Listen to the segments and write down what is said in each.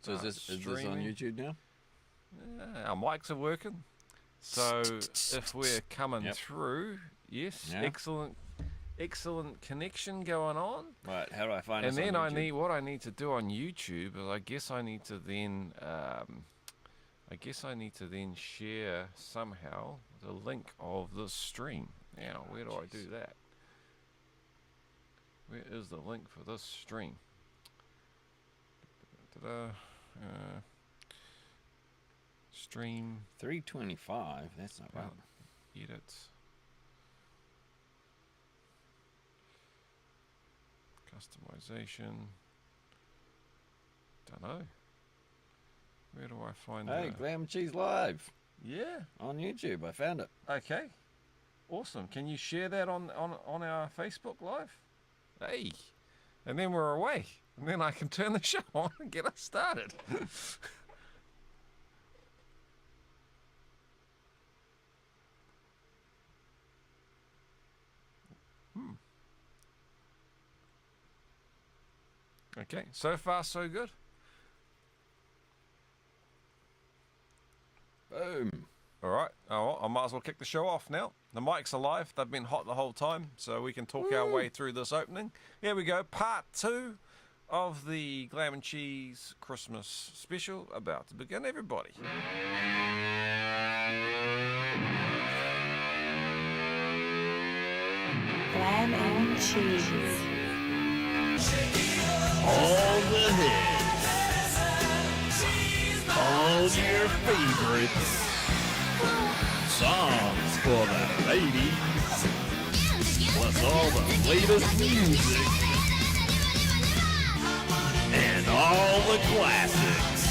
So is this on YouTube now? Yeah, our mics are working. So if we're coming through, yes, excellent connection going on. Right, how do I find and this then on YouTube? what I need to do on YouTube is I guess I need to then share somehow the link of the stream. Now, where do I do that? Where is the link for this stream? Stream 325. That's not bad. Edits. Customization. Don't know. Where do I find Hey, Glam Cheese Live. Yeah. On YouTube. I found it. Okay. Awesome. Can you share that on our Facebook Live? Hey. And then we're away. And then I can turn the show on and get us started. Okay, so far so good. Boom. All right, I might as well kick the show off now. The mics are live. They've been hot the whole time, so we can talk our way through this opening. Here we go, part 2 of the Glam and Cheese Christmas special about to begin, everybody. Glam and Cheese. All the hits, all your favorites, songs for the ladies, plus all the latest music, and all the classics.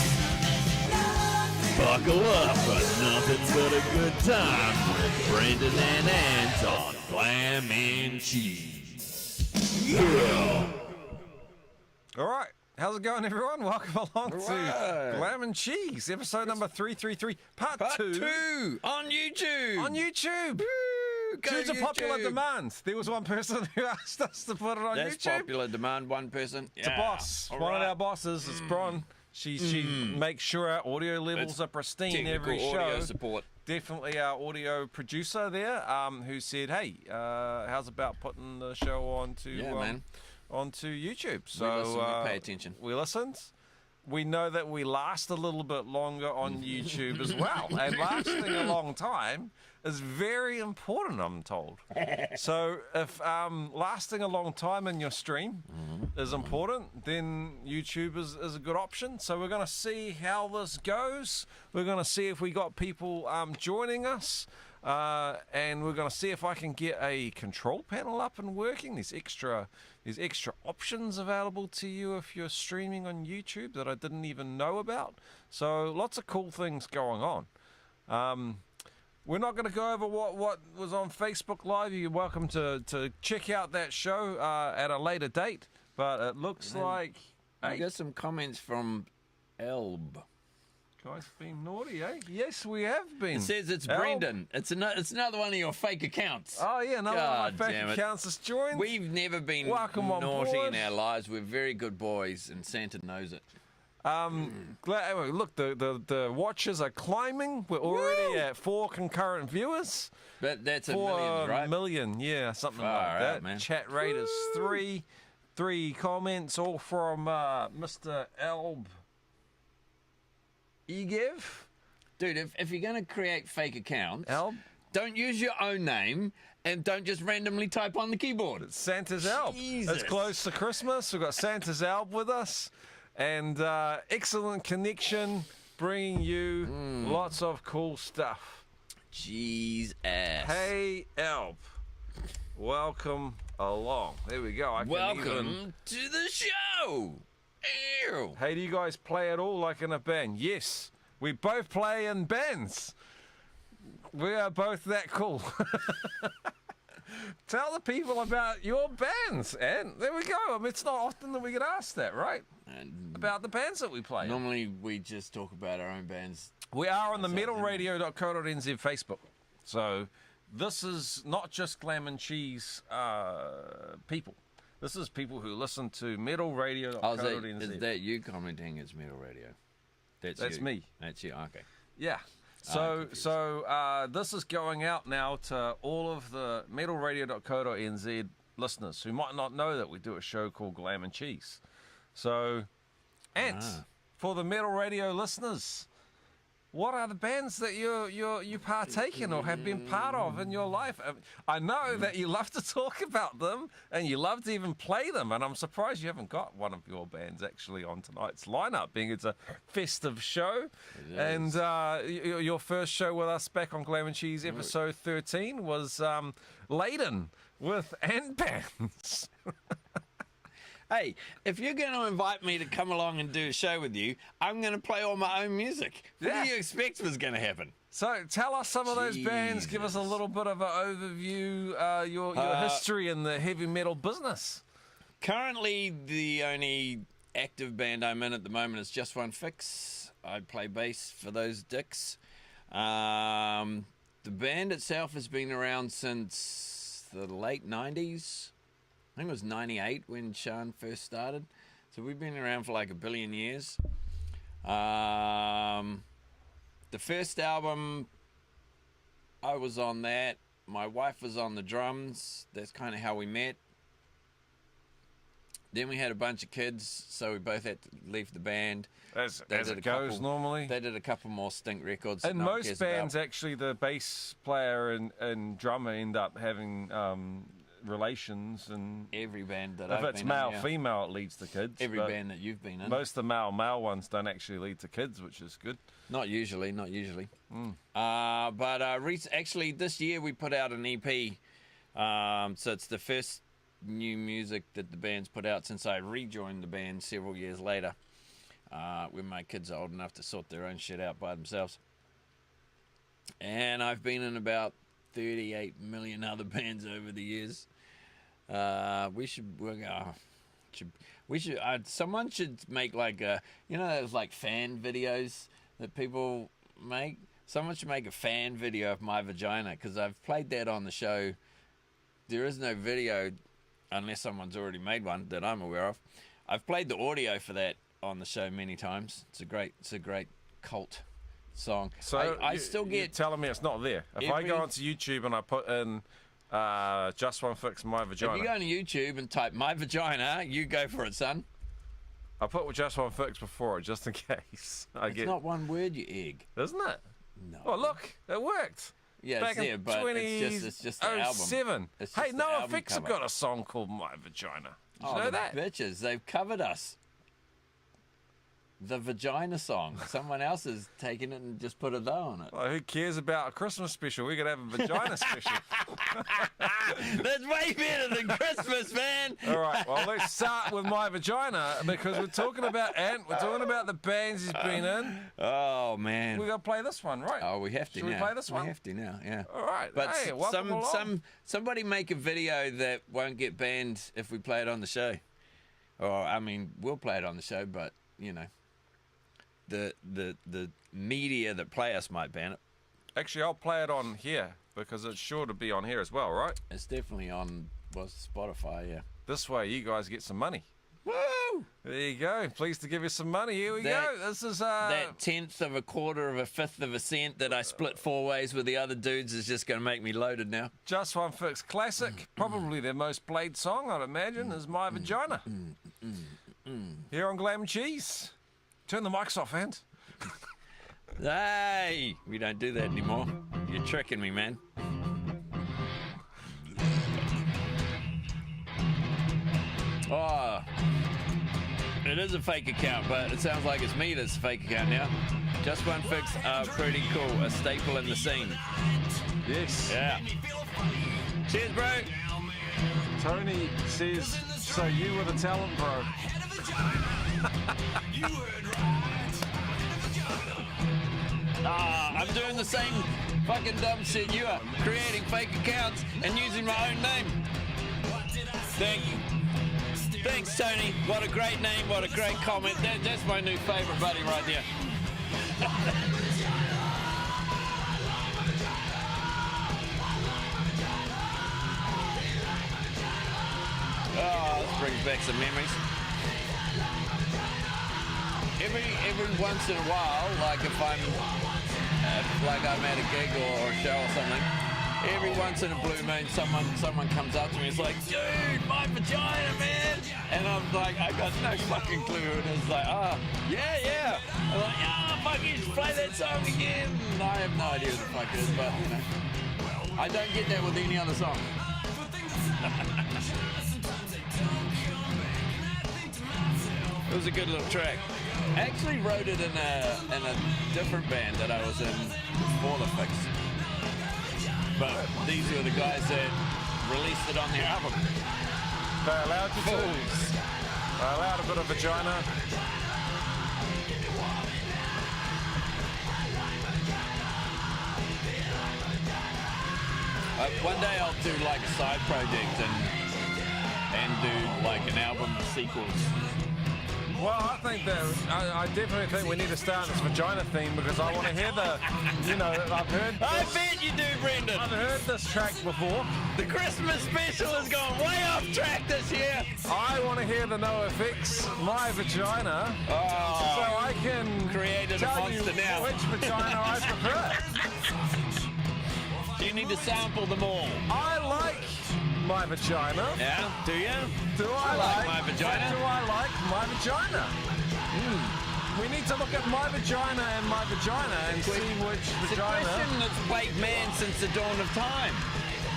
Buckle up for nothing but a good time with Brandon and Ant on Glam and Cheese. Yeah. All right. How's it going, everyone? Welcome along to Glam and Cheese, episode number 333, part 2 on YouTube. On YouTube. Due to popular demand. There was one person who asked us to put it on That's YouTube. popular demand, one person. It's a boss. One of our bosses is Bron. She makes sure our audio levels are pristine every show. Audio support. Definitely our audio producer there, who said, "Hey, how's about putting the show onto YouTube?" So we listen, we pay attention. We listened. We know that we last a little bit longer on YouTube as well, and lasting a long time is very important, I'm told. So if lasting a long time in your stream is important, then YouTube is a good option. So we're going to see how this goes. We're going to see if we got people joining us. And we're going to see if I can get a control panel up and working. There's extra options available to you if you're streaming on YouTube that I didn't even know about. So lots of cool things going on. We're not going to go over what was on Facebook Live. You're welcome to check out that show at a later date. But it looks like... I got some comments from Elb. Guys, been naughty, eh? Yes, we have been. It says it's Brendan. It's another one of your fake accounts. Oh, yeah, another one of my fake accounts has joined. We've never been naughty in our lives. We're very good boys, and Santa knows it. Look, the watches are climbing. We're already at 4 concurrent viewers. But that's a million, right? 4 million, yeah, something like that. Man. Chat rate is 3. 3 comments, all from Mr. Elb. Egev? Dude, if you're going to create fake accounts, Elb? Don't use your own name and don't just randomly type on the keyboard. It's Santa's Elb. Jesus. It's close to Christmas. We've got Santa's Elb with us. And excellent connection, bringing you lots of cool stuff. Jeez ass. Hey, Elb. Welcome along. There we go. Welcome to the show. Ew. Hey, do you guys play at all like in a band? Yes, we both play in bands. We are both that cool. Tell the people about your bands, and there we go. I mean, it's not often that we get asked that, right? About the bands that we play. Normally, we just talk about our own bands. We are on the metalradio.co.nz Facebook. So this is not just Glam and Cheese people. This is people who listen to Metal Radio. Oh, is that you commenting as Metal Radio? That's you. me. That's you. Okay. Yeah. So this is going out now to all of the metalradio.co.nz listeners who might not know that we do a show called Glam and Cheese. So, for the Metal Radio listeners, what are the bands that you partake in or have been part of in your life? I know that you love to talk about them and you love to even play them, and I'm surprised you haven't got one of your bands actually on tonight's lineup, being it's a festive show. And your first show with us back on Glam and Cheese, episode 13, was laden with ant bands. Hey, if you're going to invite me to come along and do a show with you, I'm going to play all my own music. What do you expect was going to happen? So tell us some of those bands. Give us a little bit of an overview, your history in the heavy metal business. Currently, the only active band I'm in at the moment is Just One Fix. I play bass for those dicks. The band itself has been around since the late 90s. I think it was 98 when Sean first started. So we've been around for like a billion years. The first album, I was on that. My wife was on the drums. That's kind of how we met. Then we had a bunch of kids, so we both had to leave the band. As it goes normally. They did a couple more stink records. In most bands, actually, the bass player and drummer end up having relations, and every band that if I've it's been male in, female, it leads to kids. Every band that you've been in, most of the male ones don't actually lead to kids, which is good. Not usually. Actually this year we put out an EP, so it's the first new music that the band's put out since I rejoined the band several years later, when my kids are old enough to sort their own shit out by themselves. And I've been in about 38 million other bands over the years. Someone should make like those like fan videos that people make. Someone should make a fan video of My Vagina, because I've played that on the show. There is no video unless someone's already made one that I'm aware of. I've played the audio for that on the show many times. It's a great cult song. So I still get... You're telling me it's not there. If I go onto YouTube and I put in Just One Fix My Vagina. If you go on YouTube and type My Vagina, you go for it, son. I put Just One Fix before it, just in case. It's not one word, you egg. Isn't it? No. Oh, look, it worked. Yeah, back it's there, but it's just the album. 07. It's hey, just Noah Fix have got a song called My Vagina. Did you know that? Bitches, they've covered us. The Vagina song. Someone else has taken it and just put a thou on it. Well, who cares about a Christmas special? We're going to have a vagina special. That's way better than Christmas, man. All right, well, let's start with My Vagina, because we're talking about Ant. We're talking about the bands he's been in. Oh, man. We're going to play this one, right? Oh, we have to Should now. we play this one? We have to now, yeah. All right. But hey, welcome along. somebody make a video that won't get banned if we play it on the show. Or, I mean, we'll play it on the show, but, you know. The media that play us might ban it. Actually, I'll play it on here, because it's sure to be on here as well, right? It's definitely on Spotify, yeah. This way, you guys get some money. Woo! There you go. Pleased to give you some money. Here we go. This is that 1/10 of a quarter of a 1/5 of a cent that I split 4 ways with the other dudes is just going to make me loaded now. Just One Fix classic. Probably their most played song, I'd imagine, is My Vagina. Here on Glam Cheese. Turn the mics off, Ant. Hey, we don't do that anymore. You're tricking me, man. Oh, it is a fake account, but it sounds like it's me that's a fake account now. Just One Fix are pretty cool, a staple in the scene. Yes. Yeah. Cheers, bro. Tony says, so you were the talent, bro. I'm doing the same fucking dumb shit you are, creating fake accounts and using my own name. Thanks, Tony. What a great name, what a great comment. That's my new favourite buddy right there. Oh, that's back some memories. Every once in a while, like if I'm at a gig or a show or something, every once in a blue moon, someone comes up to me. It's like, dude, my vagina, man. And I'm like, I got no fucking clue. And it's like, oh, yeah. I'm like, oh, fuck, you should play that song again. And I have no idea what the fuck it is, but you know, I don't get that with any other song. It was a good little track. I actually wrote it in a different band that I was in before the Fix. But these were the guys that released it on their album. They allowed you to. They allowed a bit of vagina. One day I'll do like a side project and do like an album of sequels. Well, I think that I definitely think we need to start this vagina theme because I want to hear the, you know, I've heard. I bet you do, Brendan. I've heard this track before. The Christmas special has gone way off track this year. I want to hear the NoFX My Vagina, so I can Created a tell you monster now. which vagina I prefer. You need to sample them all. I like my vagina. Yeah? Do you? Do I like my vagina? Do I like my vagina? We need to look at my vagina and my vagina and see which It's a vagina. question that's plagued man since the dawn of time.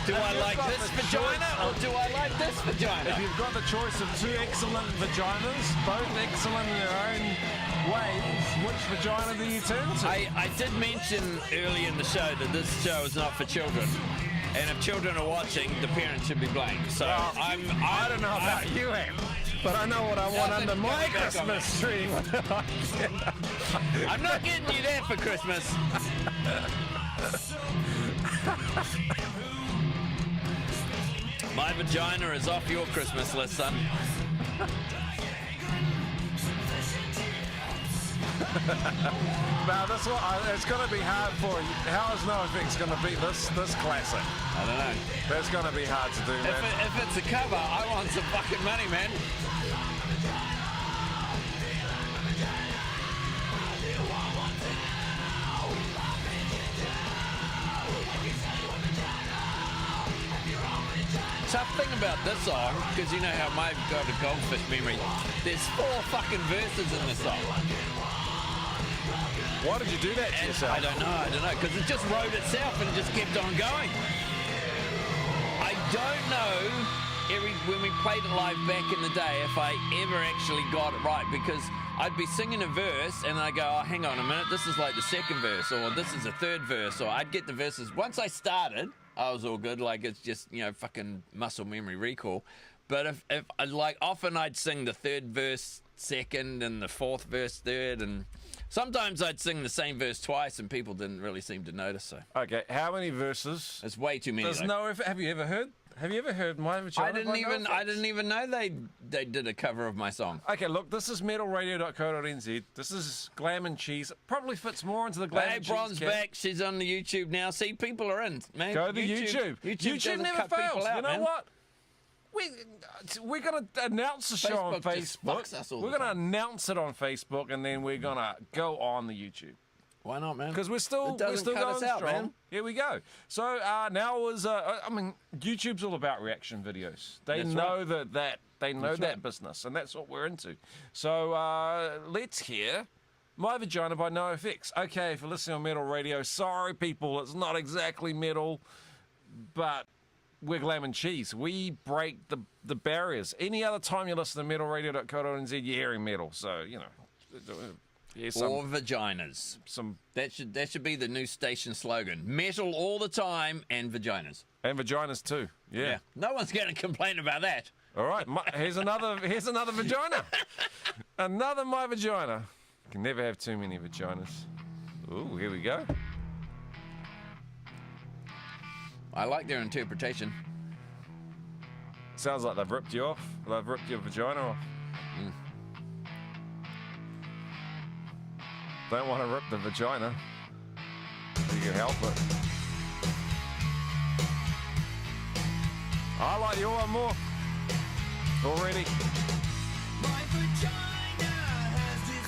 Do I you've like got this the vagina choice or of- do I like this vagina? If you've got the choice of two excellent vaginas, both excellent in their own ways, which vagina do you turn to? I did mention early in the show that this show is not for children. And if children are watching, the parents should be blamed. So Well, I don't know about you, Em, but I know what I want Yeah, under let's my go back on Christmas tree. I'm not getting you that for Christmas. My vagina is off your Christmas list, son. Now, this one, it's going to be hard for you. How is NoFX going to beat this classic? I don't know. That's going to be hard to do, man. If it's a cover, I want some fucking money, man. Tough thing about this song, because you know how I've got a goldfish memory, there's 4 fucking verses in this song. Why did you do that to And yourself? I don't know, because it just wrote itself and just kept on going. I don't know when we played it live back in the day if I ever actually got it right, because I'd be singing a verse and I go, oh, hang on a minute, this is like the second verse, or this is the third verse, or I'd get the verses. Once I started, I was all good, like it's just, you know, fucking muscle memory recall. But if like, often I'd sing the third verse second and the fourth verse third, and sometimes I'd sing the same verse twice and people didn't really seem to notice, so. Okay, how many verses? It's way too many. There's though. Have you ever heard? Have you ever heard My Vagina? I didn't even know they did a cover of my song. Okay, look, this is metalradio.co.nz. This is Glam and Cheese. It probably fits more into the Glam Hey, and Cheese Bron's cat. back. She's on the YouTube now. See, people are in, man. Go to YouTube. YouTube doesn't never cut people fails. out, You know man. what? We're going to announce the show on Facebook just fucks Facebook. us all We're the going to time. announce it on Facebook, and then we're going to go on the YouTube. Why not, man? Because we're still It doesn't cut going us out, strong. man. Here we go. So now is YouTube's all about reaction videos. They That's know that they know That's that right. business, and that's what we're into. So let's hear My Vagina by NoFX. Okay, if you're listening on Metal Radio, sorry people, it's not exactly metal, but we're Glam and Cheese. We break the barriers. Any other time you listen to metalradio.co.nz, you're hearing metal. So you know. Yeah, Or vaginas. some That should be the new station slogan. Metal all the time and vaginas. and vaginas too. Yeah. No one's going to complain about that. All right. Here's another vagina. Another My Vagina. Can never have too many vaginas. Ooh, here we go. I like their interpretation. Sounds like they've ripped you off. They've ripped your vagina off. Don't want to rip the vagina. You can help it. I like your one more. already.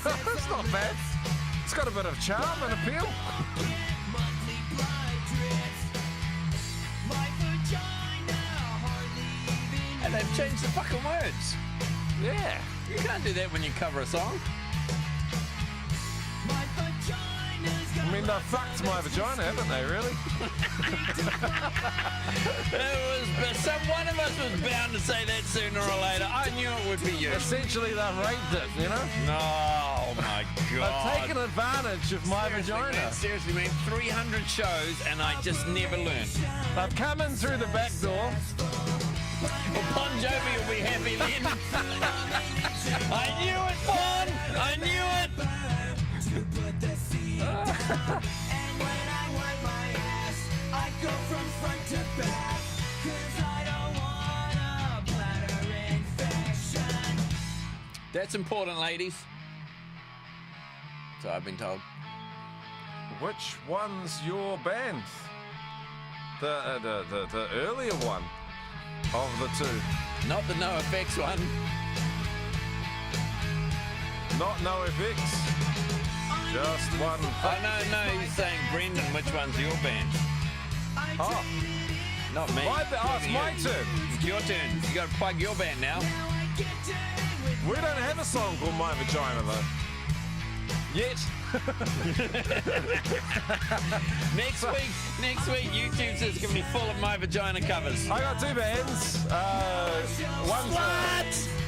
That's not bad. It's got a bit of charm and appeal. And they've changed the fucking words. Yeah. You can't do that when you cover a song. I mean, they've fucked my vagina, haven't they, really? One of us was bound to say that sooner or later. I knew it would be you. Essentially, they've raped it, you know? No, oh my God. They've taken advantage of my vagina. Seriously, man, 300 shows and I just never learned. They've come in through the back door. Well, Bon Jovi will be happy then. I knew it, Bon! I knew it! And when I wipe my ass, I go from front to back, 'cause I don't want a bladder infection. That's important, ladies. So I've been told. Which one's your band? The earlier one of the two. Not the No Effects one. Not No Effects. Just one. Oh, no, he's saying, Brendan, which one's your band? Oh, Not me. it's my turn. It's your turn. You got to plug your band now. We don't have a song called My Vagina, though. Yet. Next week, YouTube's is going to be full of My Vagina covers. I got two bands.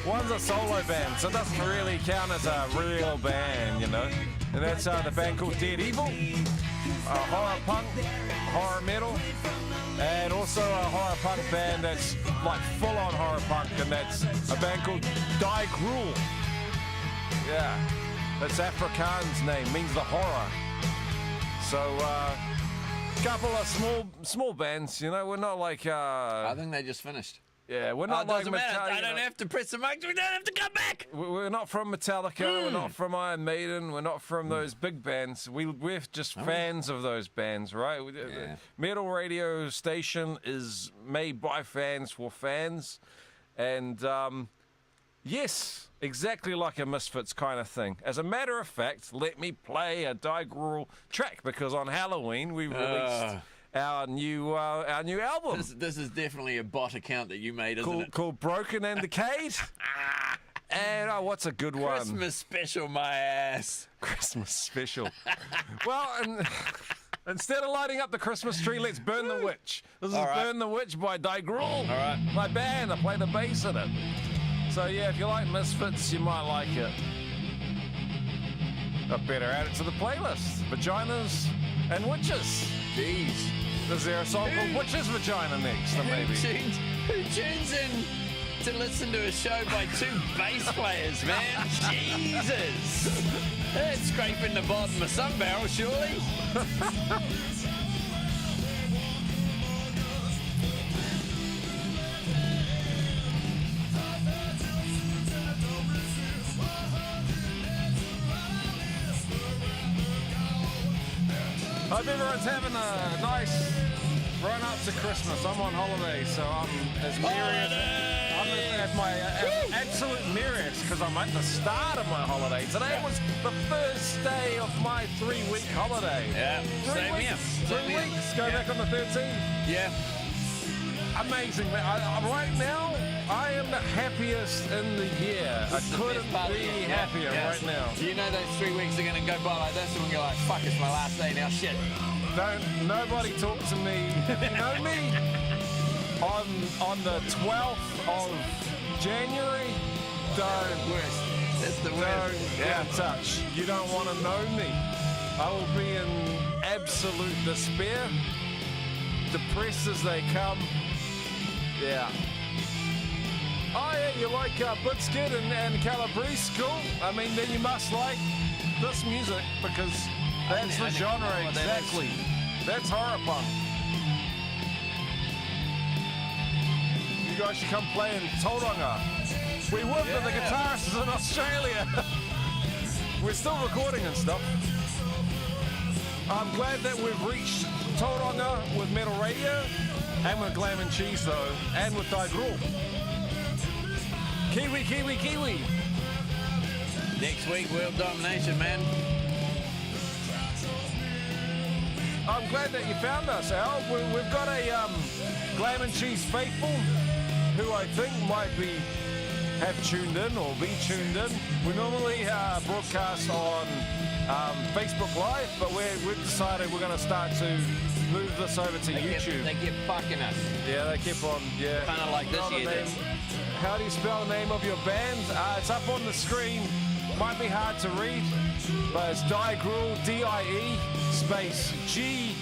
One's a solo band, so it doesn't really count as a real band, you know. And that's the band called Dead Evil, horror punk, horror metal, and also a horror punk band that's like full-on horror punk, and that's a band called Die Gruel. Yeah, that's Afrikaans name, means the horror. So, couple of small bands, you know. We're not like I think they just finished. yeah, we're Oh, not it like doesn't matter. Metallica. I don't have to press the mic. We don't have to come back. We're not from Metallica. We're not from Iron Maiden. We're not from those big bands. We're just fans of those bands, right? The metal radio station is made by fans for fans, and yes, exactly like a Misfits kind of thing. As a matter of fact, let me play a Die Gruel track because on Halloween we released our new album. This is definitely a bot account that you made, isn't it? Called Broken and Decayed. And what's a good one? Christmas special, my ass. Christmas special. Well, instead of lighting up the Christmas tree, let's burn the witch. This is Burn the Witch by Die Gruel. All right. My band, I play the bass in it. So yeah, if you like Misfits, you might like it. I better add it to the playlist. Vaginas and Witches. Jeez. Is there a song called Witch's Vagina next? Or maybe. Who tunes in to listen to a show by two bass players, man? Jesus. That's scraping the bottom of some barrel, surely. Hope everyone's having a nice run up to Christmas. I'm on holiday, so I'm as merry as I'm at my absolute merriest because I'm at the start of my holiday. Today was the first day of my 3-week holiday. Yeah, same here. 3 weeks. Go back on the 13th. Yeah. Amazing, man. Right now, I am the happiest in the year. I couldn't be happier right now. You know those 3 weeks are going to go by like this and we're going to go like, fuck, it's my last day now, shit. Nobody talk to me. You know me? On the 12th of January, That's the worst. don't get in touch. You don't want to know me. I will be in absolute despair, depressed as they come. Yeah. Oh yeah, you like Blitzkid and Calabrese, cool. I mean, then you must like this music because that's the genre exactly. That's horror punk. You guys should come play in Tauranga. We work with the guitarists in Australia. We're still recording and stuff. I'm glad that we've reached Tauranga with Metal Radio and with Glam and Cheese though, and with Die Gruel. Kiwi, Kiwi, Kiwi. Next week, world domination, man. I'm glad that you found us, Al. We've got a Glam and Cheese faithful who I think might have tuned in or be tuned in. We normally broadcast on Facebook Live, but we've decided we're going to start to move this over to YouTube. They kept fucking us. Yeah, they keep on. Yeah. Kind of like this Spell the year. name. How do you spell the name of your band? It's up on the screen. Might be hard to read, but it's Digrul, D-I-E, space G-R-U-W-E-L.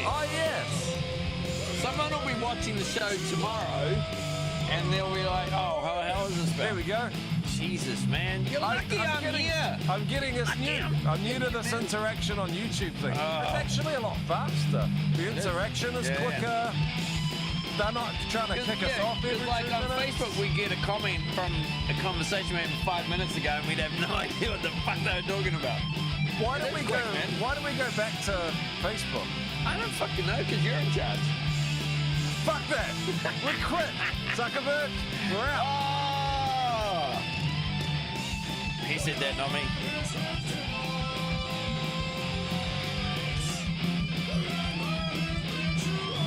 Oh, yes. Someone will be watching the show tomorrow, and they'll be like, "Oh, how the hell is this There spelled?" we go. Jesus, man, you're lucky I'm here. I'm getting this new. I'm new to this interaction on YouTube thing. It's actually a lot faster. The interaction is Yeah. quicker. They're not trying to kick us off every 2 like on minutes. Facebook, we get a comment from a conversation we had 5 minutes ago, and we'd have no idea what the fuck they were talking about. Why don't That's we go? quick, man. Why don't we go back to Facebook? I don't fucking know, because you're in charge. Fuck that. We quit. Zuckerberg, we're out. Oh! He said that, not me.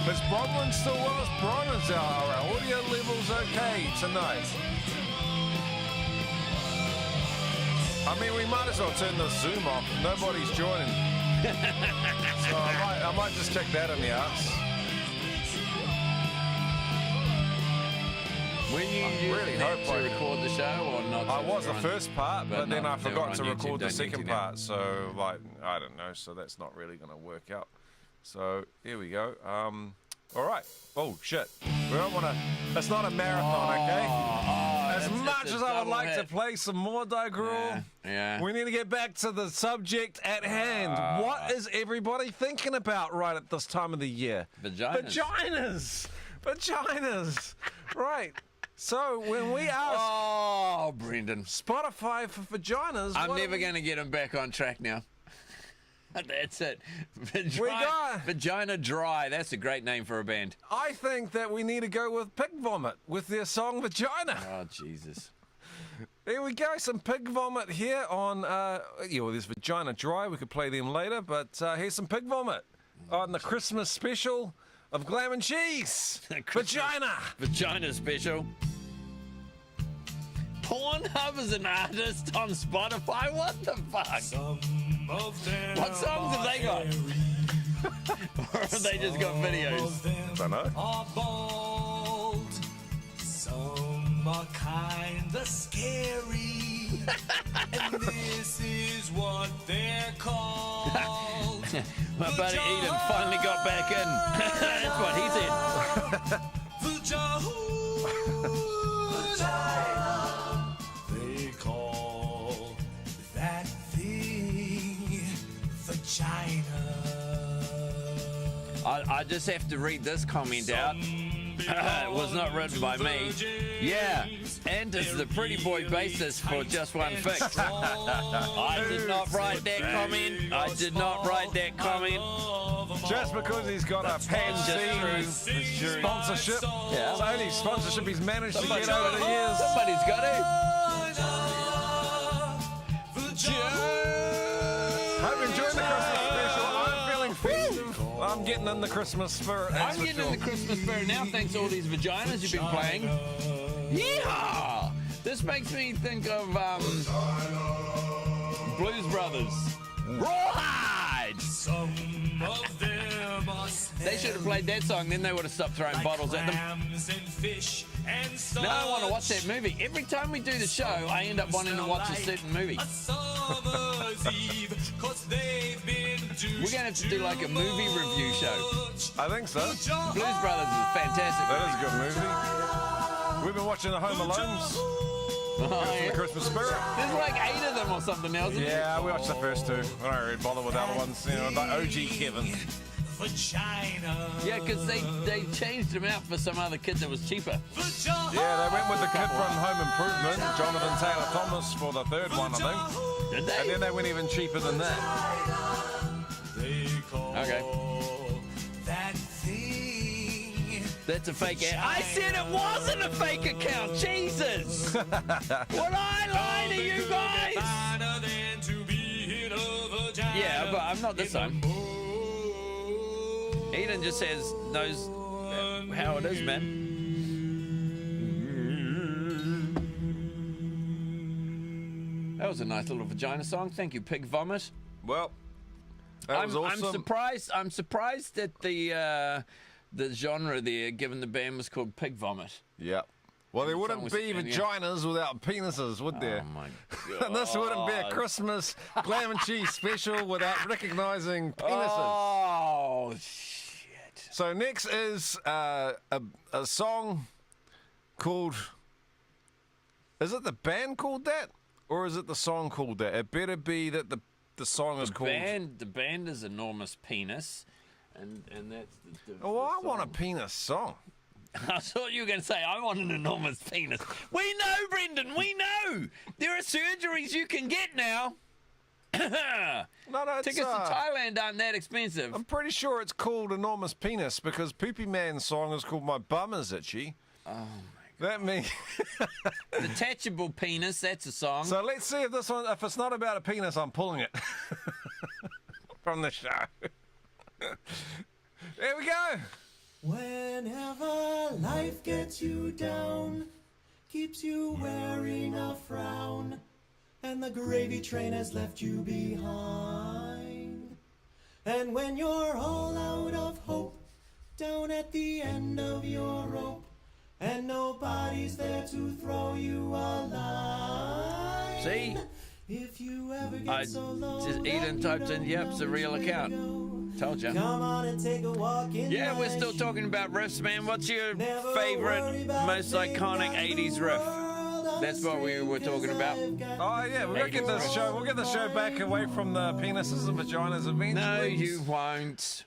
Is Bronwyn still with us? Bronwyn's our audio levels okay tonight. I mean, we might as well turn the Zoom off. Nobody's joining. So I might just check that in the arse. When you really use hope that to I- record the show or not? I was the first part, but then no, I they're forgot on to YouTube, record the don't second YouTube now. part. So, like, I don't know. So that's not really going to work out. So here we go. All right. Oh shit. We don't want to. It's not a marathon, okay? As much as I would like to play some more Digrul, Yeah. we need to get back to the subject at hand. What is everybody thinking about right at this time of the year? Vaginas. Vaginas. Right. So when we ask Oh, Brendan. Spotify for vaginas, I'm what never do we- going to get him back on track now. That's it. got- Vagina Dry. That's a great name for a band. I think that we need to go with Pig Vomit with their song Vagina. Oh, Jesus. There we go. Some Pig Vomit here on, there's Vagina Dry. We could play them later, but here's some Pig Vomit on the Christmas special of Glam and Cheese. Vagina. Vagina special. Pornhub is an artist on Spotify? What the fuck? What songs have they got? Or have they just got videos? Don't know. Are bold, some are kinda scary, and this is what they're called. My buddy Eden finally got back in. That's what he said. Vagina. They call that thing vagina. I just have to read this comment out. It was not written by me. Yeah, and is the pretty boy bassist for Just One Fix. I did not write that comment. I did not write that comment. Just because he's got a Pansy sponsorship, Yeah. it's the only sponsorship he's managed to get over the years. Somebody's got to. Hope you enjoyed the Christmas special. I'm feeling festive. I'm getting in the Christmas spirit. that's I'm for getting sure. in the Christmas spirit now thanks to all these vaginas you've been playing. Yeah! This makes me think of Blues Brothers. Rawhide! They should have played that song, then they would have stopped throwing bottles at them. Now I want to watch that movie. Every time we do the show, I end up wanting to watch a certain movie. We're going to have to do like a movie review show. I think so. Blues Brothers is fantastic. That is a good movie. We've been watching the Home Alones Oh, for yeah. the Christmas spirit. There's like 8 of them or something now, isn't there? Yeah, we watched the first 2. I don't really bother with the other ones. You know, like OG Kevin. Yeah, because they changed them out for some other kid that was cheaper. Yeah, they went with the kid from Home Improvement, Jonathan Taylor Thomas, for the 3rd one, I think. Did And they? then they went even cheaper than that. Okay. That thing That's a fake account. I said it wasn't a fake account. Jesus. Would I lie to you guys? Yeah, but I'm not this time. Eden just knows how it is, man. That was a nice little vagina song. Thank you, Pig Vomit. Well, that was awesome. I'm surprised that the genre there, given the band was called Pig Vomit. Yeah. Well, there wouldn't was- be and yeah. vaginas without penises, would there? Oh my god. And this wouldn't be a Christmas Glam and Cheese special without recognising penises. Oh shit. So next is a song called... Is it the band called that? Or is it the song called that? It better be that the song is called... The band is Enormous Penis. And that's the Oh, I the want a song. penis song. I thought you were going to say, I want an enormous penis. We know, Brendan, we know. There are surgeries you can get now. No, it's... Tickets to Thailand aren't that expensive. I'm pretty sure it's called Enormous Penis because Poopy Man's song is called My Bum Is Itchy. Oh, my That means... Detachable Penis, that's a song. So let's see if this one... If it's not about a penis, I'm pulling it from the show. There we go. Whenever life gets you down, keeps you wearing a frown, and the gravy train has left you behind. And when you're all out of hope, down at the end of your rope, and nobody's there to throw you a line. See? If you ever get I so low just that Eden you typed in, don't yep, it's a know real where to account. go, Told you. come on and take a walk in Yeah, my we're still shoes. talking about riffs, man. What's your Never favorite, worry about most things iconic like the 80s riff? world That's what we were talking about. Oh yeah, we'll get this show. We'll get the show back away from the penises and vaginas eventually. No, you won't.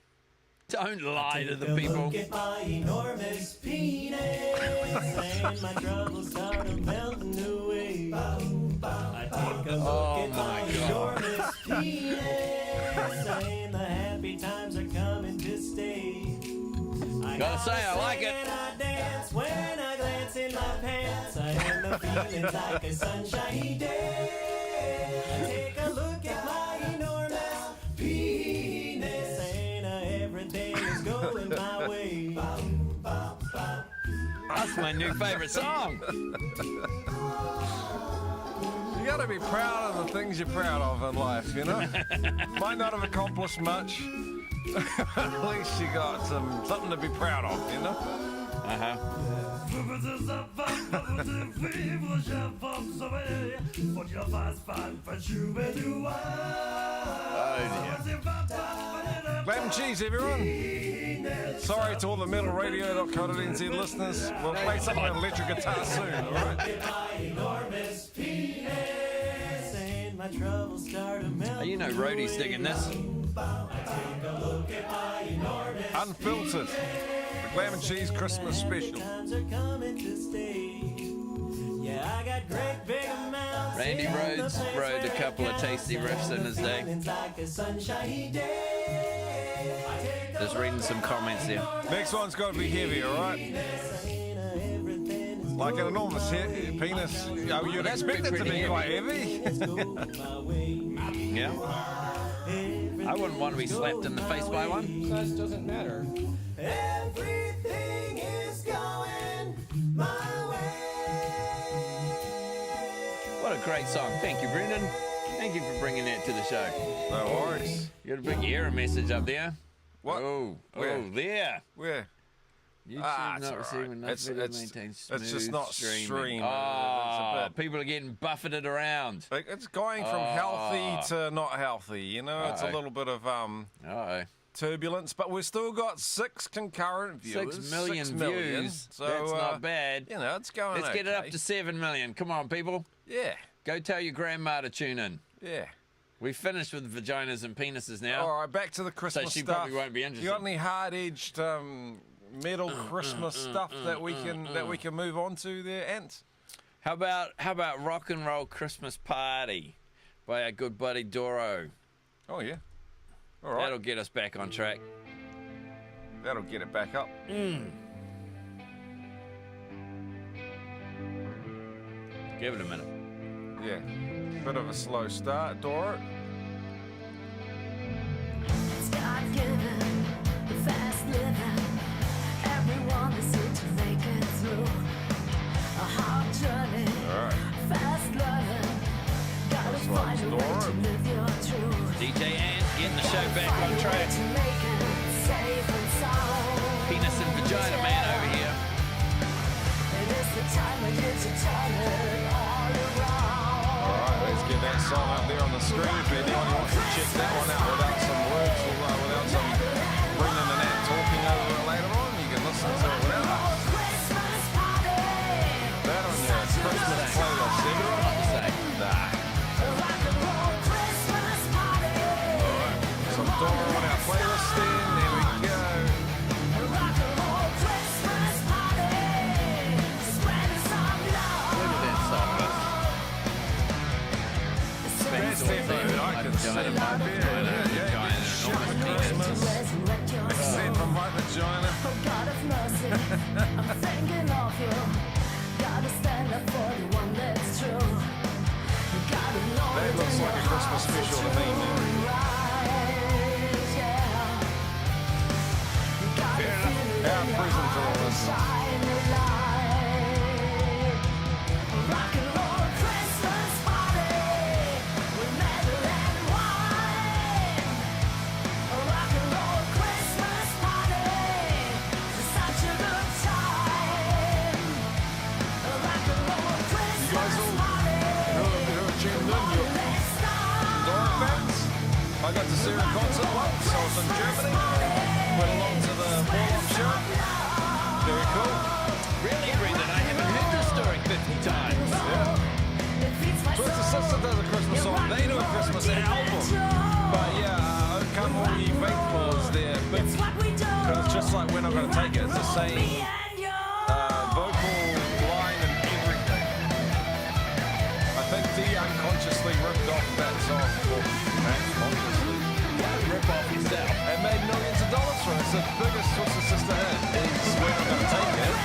Don't lie to the Take a people. Look at my enormous penis, and my troubles start melting away. I take a look Oh at my my God. enormous penis, and the happy times are coming to stay. Gotta say, I like it. And I dance when I glance in my pants. I am the feelings like a sunshiny day. I take a look at my enormous penis, and everything is going my way. That's my new favorite song. You gotta be proud of the things you're proud of in life, you know? Might not have accomplished much. At least you got something to be proud of, you know? Uh-huh. Oh, dear. Glam and cheese, everyone. Sorry to all the metalradio.co.nz listeners. We'll play something on electric guitar soon, all right? Enormous penis, and my troubles start to melt. Oh, you know Rhodey's digging this. Unfiltered. The Glam and Cheese Christmas special. Times are coming to stay. Yeah, I got great big amounts. Randy in the Rhodes place wrote a where couple of I tasty got riffs in his day. feelings like a sunshiny day. I take a Just reading some comments there. Next one's got to be heavy, all right? everything is Like an enormous penis. Oh, you'd that's expect it to pretty be quite heavy. going my way. Yeah. I wouldn't want to be slapped in the face by one. Size doesn't matter. Everything is going my way. What a great song. Thank you, Brendan. Thank you for bringing that to the show. No worries. You got a big error message up there. What? Oh, Where? oh, there. Where? YouTube it's not all receiving right. enough video to maintain smooth it's just not streaming. streaming. Oh, It's a bit- people are getting buffeted around. Like, it's going from healthy to not healthy, you know? It's a Uh-oh. little bit of Uh-oh. turbulence, but we've still got 6 concurrent viewers. 6 million 6 million. views. So, That's not bad. You know, it's going Let's get it up okay. to 7 million. Come on, people. Yeah, Go tell your grandma to tune in. yeah. We finished with vaginas and penises now. All right, back to the Christmas she stuff. probably won't be interested. You got any hard-edged metal Christmas stuff that we can move on to there, Ant? How about Rock and Roll Christmas Party by our good buddy Doro? Oh yeah. All right. That'll get us back on track. That'll get it back up. Give it a minute. Yeah. Bit of a slow start, Dora. It's God-given, the fast living. Everyone is here to make it through. A hard journey, All right. fast learning. Gotta This find one's a way Dora. to live your truth. DJ Ant getting the show back on Find a way track. to make it safe and sound. Penis and vagina man over here. And it's the time of year to turn it all around. All right, let's get that song up there on the screen. If anyone wants to check that one out without some words or without some Brendan and Nat talking over it later on, you can listen to it without us. Christmas party. That on your Christmas playlist, everyone. Not the same. Nah. Rock and roll Christmas party. Some Dora on our playlist then. There we go. Rock and roll Christmas party. Spreading some love. Look at that song. That's definitely I can see Vagina, my vagina, yeah, vagina, Christmas. Resurrect your soul. Sent from my vagina. Oh God of mercy, I'm thinking of you. Gotta stand up for the one that's true. Gotta know That looks like a Christmas special to me, man. Fair enough. Our present to all this. Rock and roll Christmas party with metal and wine. Rock and roll Christmas party, such a good time. Rock and roll You guys Christmas all party. who are tuned in, you're Let's start. Dora fans. I got to see her in concert once. I was in Germany. Went along to the warm-up show. Very cool. Really, Brendan? I haven't heard this story 50 times. Twisted Sister does a Christmas song. They do a Christmas album. But yeah, Oh Come All Ye Faithful is their big. Because it's just like We're Not Gonna Take It. It's the same vocal line and everything. I think Dee unconsciously ripped off that song. Or consciously. Rip off yourself. And made millions of dollars from it. It's the biggest Twisted Sister hit is We're Not Gonna Take It.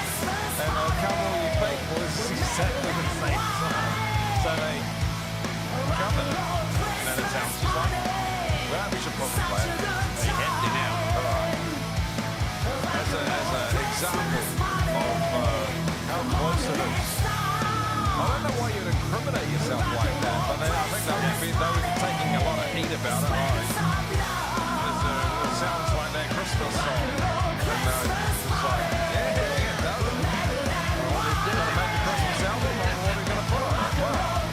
And Oh Come All Ye Faithful is exactly the same song. So they covered it. And it sounds just like it. Well, we should probably play it. You have to now. As an example of how close it is. I don't know why you'd incriminate yourself like that, but I think they were taking a lot of heat about it. It sounds like their Christmas song. And it's like, yeah, it does. We're going to make a Christmas album, and what are we going to put on it? Well,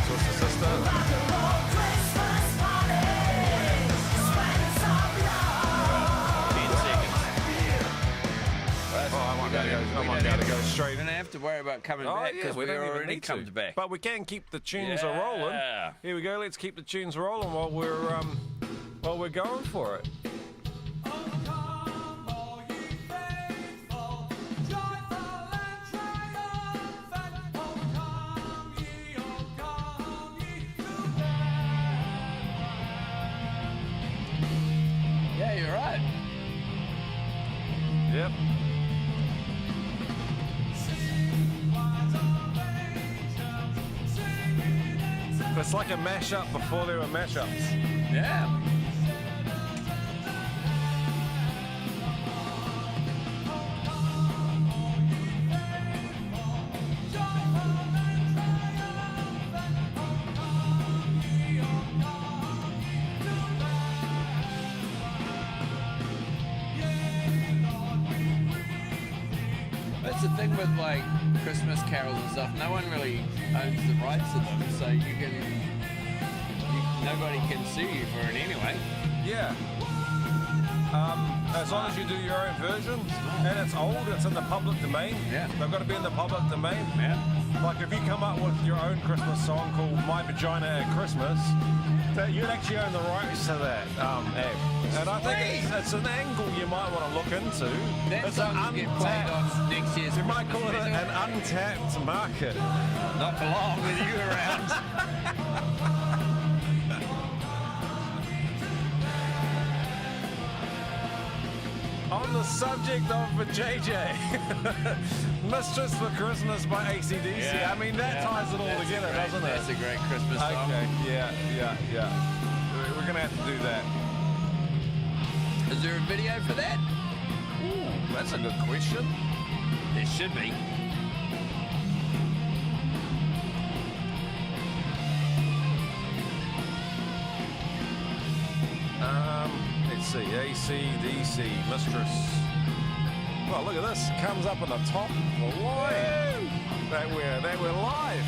Twisted Sister. I might be able to go straight We don't have to worry about coming back because we don't even already need to. comes back. But we can keep the tunes Yeah. rolling. Here we go. Let's keep the tunes rolling while we're going for it. Yeah, you're right. Yep. It's like a mashup before there were mashups. Yeah. That's the thing with like Christmas carols and stuff. No one really owns the rights to them, so nobody can sue you for it anyway. Yeah. As long as you do your own version, and it's old, it's in the public domain. Yeah. They've got to be in the public domain. Yeah. Like if you come up with your own Christmas song called My Vagina at Christmas, that you'd actually own the rights to that act. And I think it's an angle you might want to look into. That It's an song will get played untapped, on next year's you might call Christmas it special. an untapped market. Not for long with you around. On the subject of JJ, Mistress for Christmas by AC/DC. Yeah. I mean, that ties it all That's together, great- doesn't it? That's a great Christmas song. Okay, yeah. We're going to have to do that. Is there a video for that? Ooh, that's a good question. There should be. Let's see, AC/DC, Mistress. Well, look at this. Comes up on the top of the line. That we're live.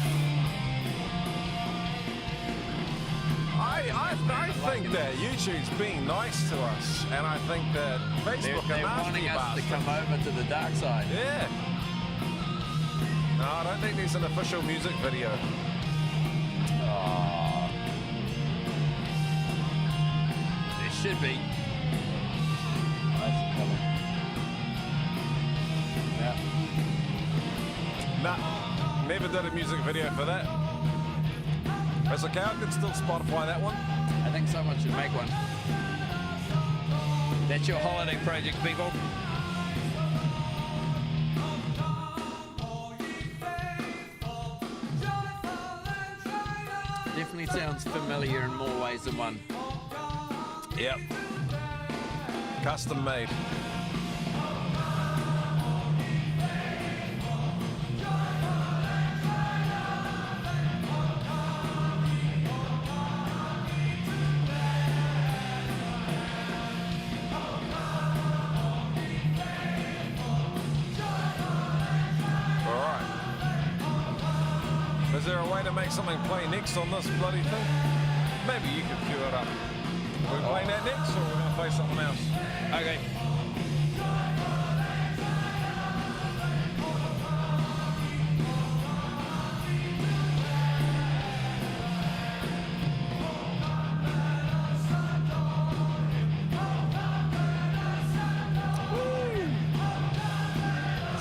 I think that YouTube's being nice to us, and I think that Facebook They're are wanting nasty us to bastards. come over to the dark side. Yeah. No, I don't think there's an official music video. Aw. There should be. Nice colour. Yeah. Nah, never did a music video for that. That's okay, I could still Spotify that one. I think someone should make one. That's your holiday project, people. Definitely sounds familiar in more ways than one. Yep. Custom made. Alright. Is there a way to make something play next on this bloody thing? Maybe you could cue it up. Are we playing that next, or are we going to play something else? Okay.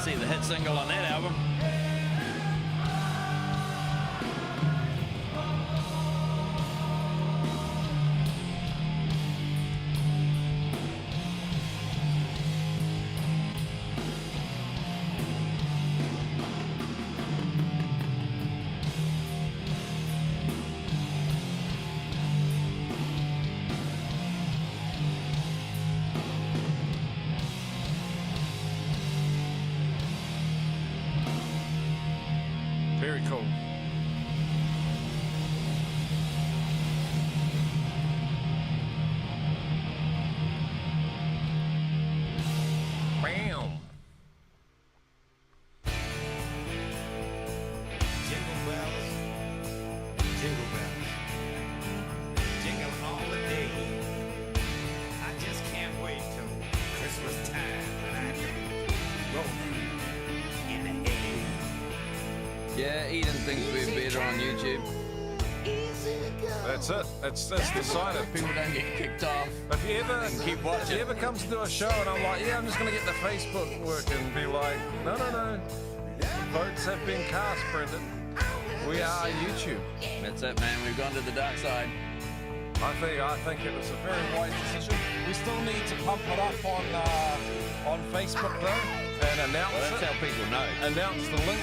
See the hit single on that album. Very cool. Bam. Jingle bells, jingle bells, jingle all the day. I just can't wait till Christmas time when I can roll in the hay. Yeah, Eden thinks we're better on YouTube. That's it. That's decided. People don't get kicked off. If you ever Keep watching. If you ever comes to do a show and I'm like, yeah, I'm just gonna get the Facebook working, be like, no. The votes have been cast, Brendan. We are YouTube. That's it, man. We've gone to the dark side. I think it was a very wise decision. We still need to pump it up on Facebook though, and announce Well, that's it. how people know. Announce the link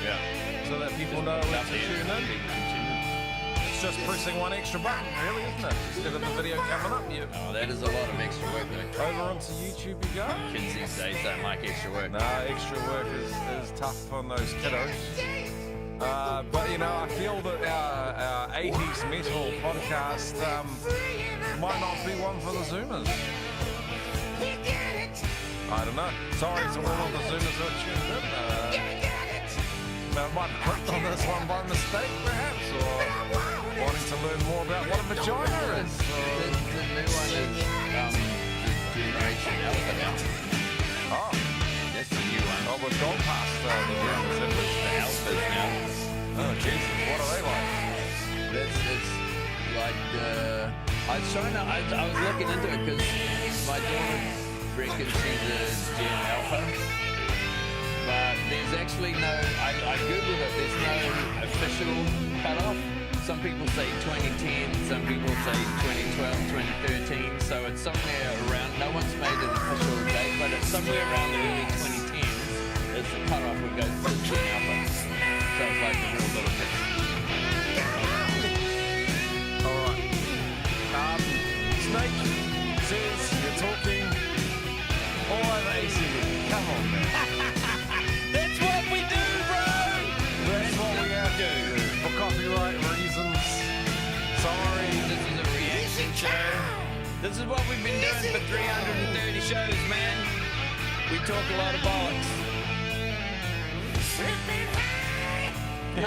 Yeah. so that people know where to tune in. It's just pressing one extra button, really, isn't it? Instead of the video coming up you. Oh, that is a lot of extra work, though. Over onto YouTube you go. Kids these days don't like extra work. Nah, extra work is tough on those kiddos. But you know, I feel that our 80s metal podcast might not be one for the Zoomers. I don't know. Sorry to all of the Zoomers who are tuned in. I might have clicked on this one by mistake, perhaps, or wanting to learn more about what a vagina is. The new one is Generation Alpha now. Oh, That's the new one. oh, we've gone past the Zoomers. The Alphas now. Oh, Jesus, what are they like? It's like I was trying to. I was looking into it because my daughter reckons she's a Gen Alpha, but there's actually no. I googled it. There's no official cutoff. Some people say 2010, some people say 2012, 2013. So it's somewhere around. No one's made an official date, but somewhere around the early 2010s is the cutoff we go to 10 alpha. So it's like the real little bit. All right. Snake says you're talking all over ACD. Come on, man. That's what we do, bro! That's what we have to do. For copyright reasons. Sorry. This is a reaction show. This is what we've been doing for 330 shows, man. We talk a lot of bollocks. There's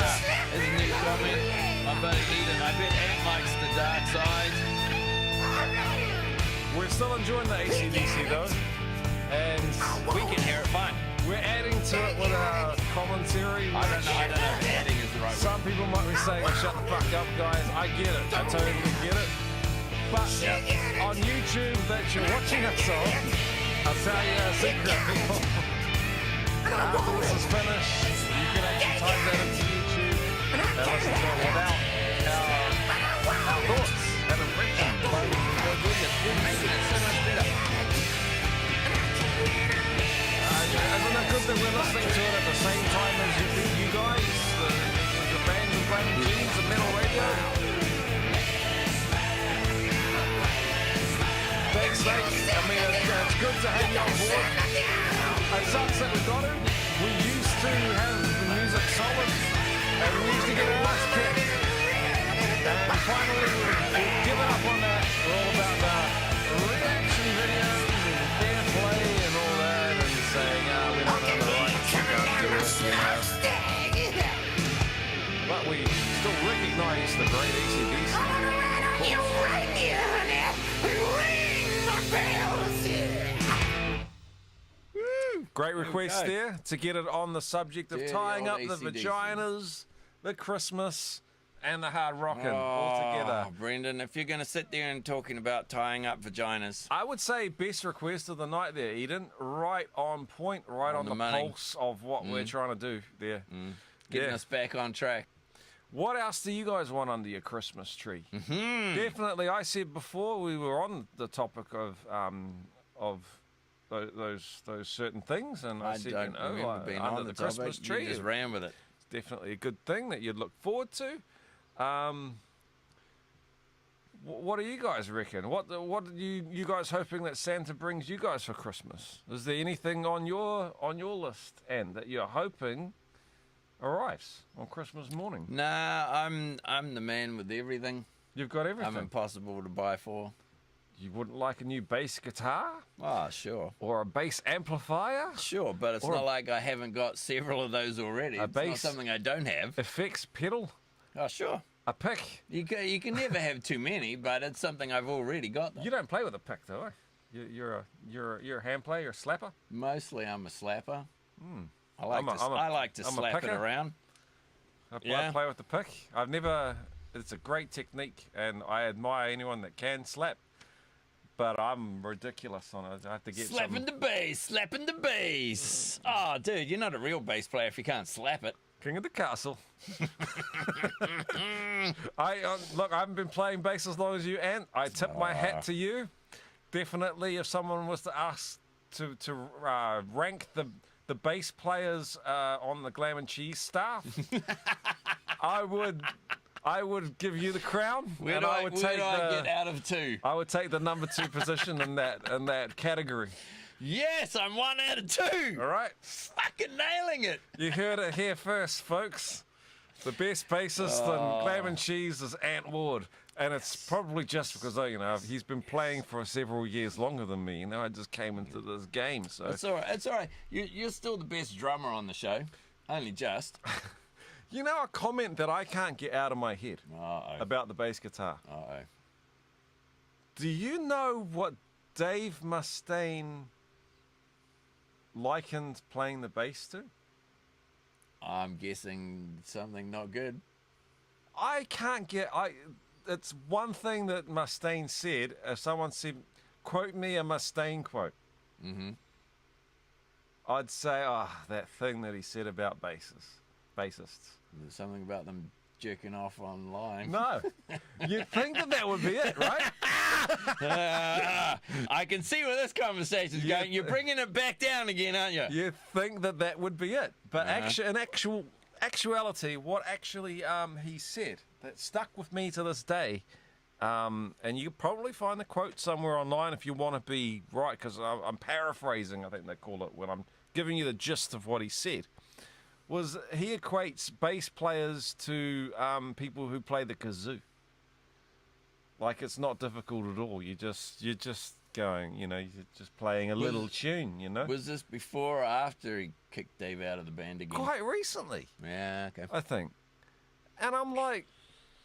a new comment. My buddy Eden, I bet Ant likes the dark side. We're still enjoying the ACDC though. And We can hear it fine. we're adding to it with our commentary. I don't know if adding is the right word. Some people might be saying, shut the fuck up, guys. I get it. I totally get it. But on YouTube that you're watching us on, I'll tell you a secret, people. After this is finished, you can actually type that into YouTube and listen to it without our thoughts and impressions. We're making it so much better. Isn't it good that we're listening to it at the same time as you guys, the fans of Glam and Cheese and Metal Radio? Thanks, thanks. I mean, it's good to have you on board. It sucks that we got him. We used to have the music solid, and we used to get our ass kicked. And finally, we've given up on that. We're all about the reaction videos and fair play and all that, and saying, we don't know the rights, we can't do it, you know. But we still recognize the great AC/DC. Great request go. there to get it on the subject of Dirty tying up old the AC/DC. vaginas, the Christmas, and the hard rocking all together. Brendan, if you're going to sit there and talking about tying up vaginas, I would say best request of the night there, Eden. Right on point, right on the the money. pulse of what we're trying to do there. getting Yeah. us back on track. What else do you guys want under your Christmas tree? Definitely, I said before we were on the topic of those certain things, and I said, don't remember being under on the topic. Christmas You tree, just ran with it. it's definitely a good thing that you'd look forward to. What do you guys reckon? What are you guys hoping that Santa brings you guys for Christmas? Is there anything on your list, and that you're hoping arrives on Christmas morning? Nah, I'm the man with everything. You've got everything. I'm impossible to buy for. You wouldn't like a new bass guitar Oh, sure. or a bass amplifier? Sure, but it's Or not like I haven't got several of those already. It's not bass- something I don't have. Effects pedal? Oh, sure. A pick? You can never have too many, but it's something I've already got. Though. You don't play with a pick, though. You're a hand player, you're a slapper. Mostly, I'm a slapper. I I'm like to a slap it picker. around. I Yeah. play with the pick. I've never. It's a great technique, and I admire anyone that can slap. But I'm ridiculous on it. I have to get Slapping the bass, slapping the bass. Oh, dude, you're not a real bass player if you can't slap it. King of the Castle. Look, I haven't been playing bass as long as you, Ant. I tip my hat to you. Definitely, if someone was to ask to rank the bass players on the Glam and Cheese staff, I would give you the crown. Where and do I I would get out of two? I would take the number 2 position in that category. Yes, I'm 1 out of 2. All right, Fucking nailing it. you heard it here first, folks. The best bassist in Glam and Cheese is Ant Ward, and it's probably just because he's been playing for several years longer than me. I just came into this game, so It's all right. It's all right. You're still the best drummer on the show. Only just. a comment that I can't get out of my head Uh-oh. about the bass guitar. Uh-oh. Do you know what Dave Mustaine likened playing the bass to? I'm guessing something not good. I can't get. It's one thing that Mustaine said. If someone said, "Quote me a Mustaine quote," I'd say, that thing that he said about bassists. There's something about them jerking off online. No. You'd think that would be it, right? I can see where this conversation's Yeah. going. You're bringing it back down again, aren't you? You'd think that would be it. But in actuality, what actually he said that stuck with me to this day, and you could probably find the quote somewhere online if you want to be right, because I'm paraphrasing, I think they call it, when I'm giving you the gist of what he said, was he equates bass players to people who play the kazoo. Like, it's not difficult at all. You're just going, you're just playing a little tune, Was this before or after he kicked Dave out of the band again? Quite recently, Yeah, okay. I think. And I'm like,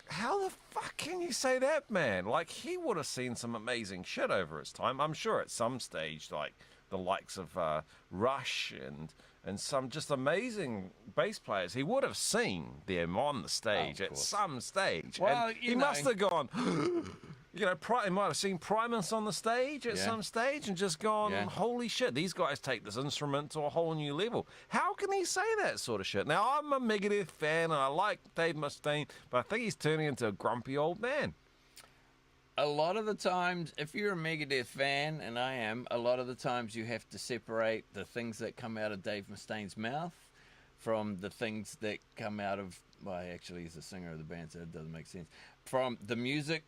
how the fuck can you say that, man? Like, he would have seen some amazing shit over his time. I'm sure at some stage, like the likes of Rush and some just amazing bass players, he would have seen them on the stage at some stage. Well, and he know. must have gone, he might have seen Primus on the stage at some stage and just gone, holy shit, these guys take this instrument to a whole new level. How can he say that sort of shit? Now, I'm a Megadeth fan and I like Dave Mustaine, but I think he's turning into a grumpy old man. A lot of the times, if you're a Megadeth fan, and I am, a lot of the times you have to separate the things that come out of Dave Mustaine's mouth from the things that come out of, well, actually, he's the singer of the band, so it doesn't make sense, from the music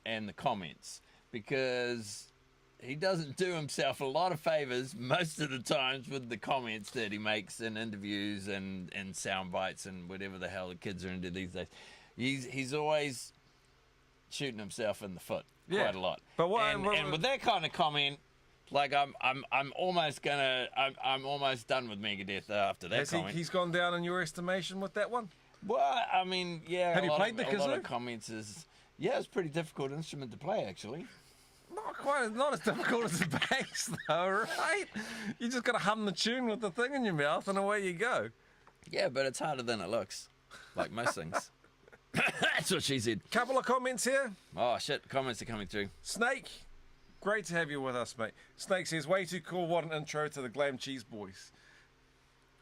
and the comments, because he doesn't do himself a lot of favors most of the times with the comments that he makes in interviews and sound bites and whatever the hell the kids are into these days. He's always shooting himself in the foot quite a lot. But and with that kind of comment, like I'm almost done with Megadeth after that comment. He's gone down in your estimation with that one? Well, I mean, yeah. Have you played the A lot kazoo? of comments is, it's a pretty difficult instrument to play, actually. Not as difficult as the bass, though, right? You just got to hum the tune with the thing in your mouth and away you go. Yeah, but it's harder than it looks, like most things. That's what she said. Couple of comments here. Oh, shit, comments are coming through. Snake, great to have you with us, mate. Snake says, way too cool. What an intro to the Glam Cheese Boys.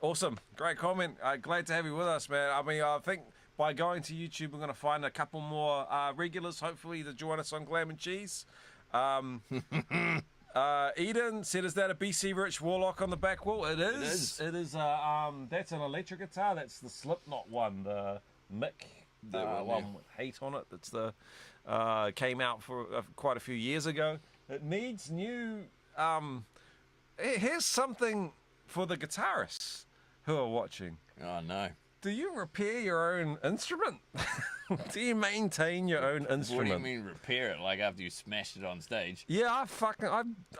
Awesome. Great comment. Glad to have you with us, man. I mean, I think by going to YouTube, we're going to find a couple more regulars, hopefully, to join us on Glam and Cheese. Eden said, is that a BC Rich Warlock on the back wall? It is. It is. That's an electric guitar. That's the Slipknot one, the Mick. The one with Hate on it. That's the came out for quite a few years ago. It needs new. Here's something for the guitarists who are watching. Oh, no. Do you repair your own instrument? Do you maintain your own instrument? What do you mean repair it? Like after you smashed it on stage? Yeah,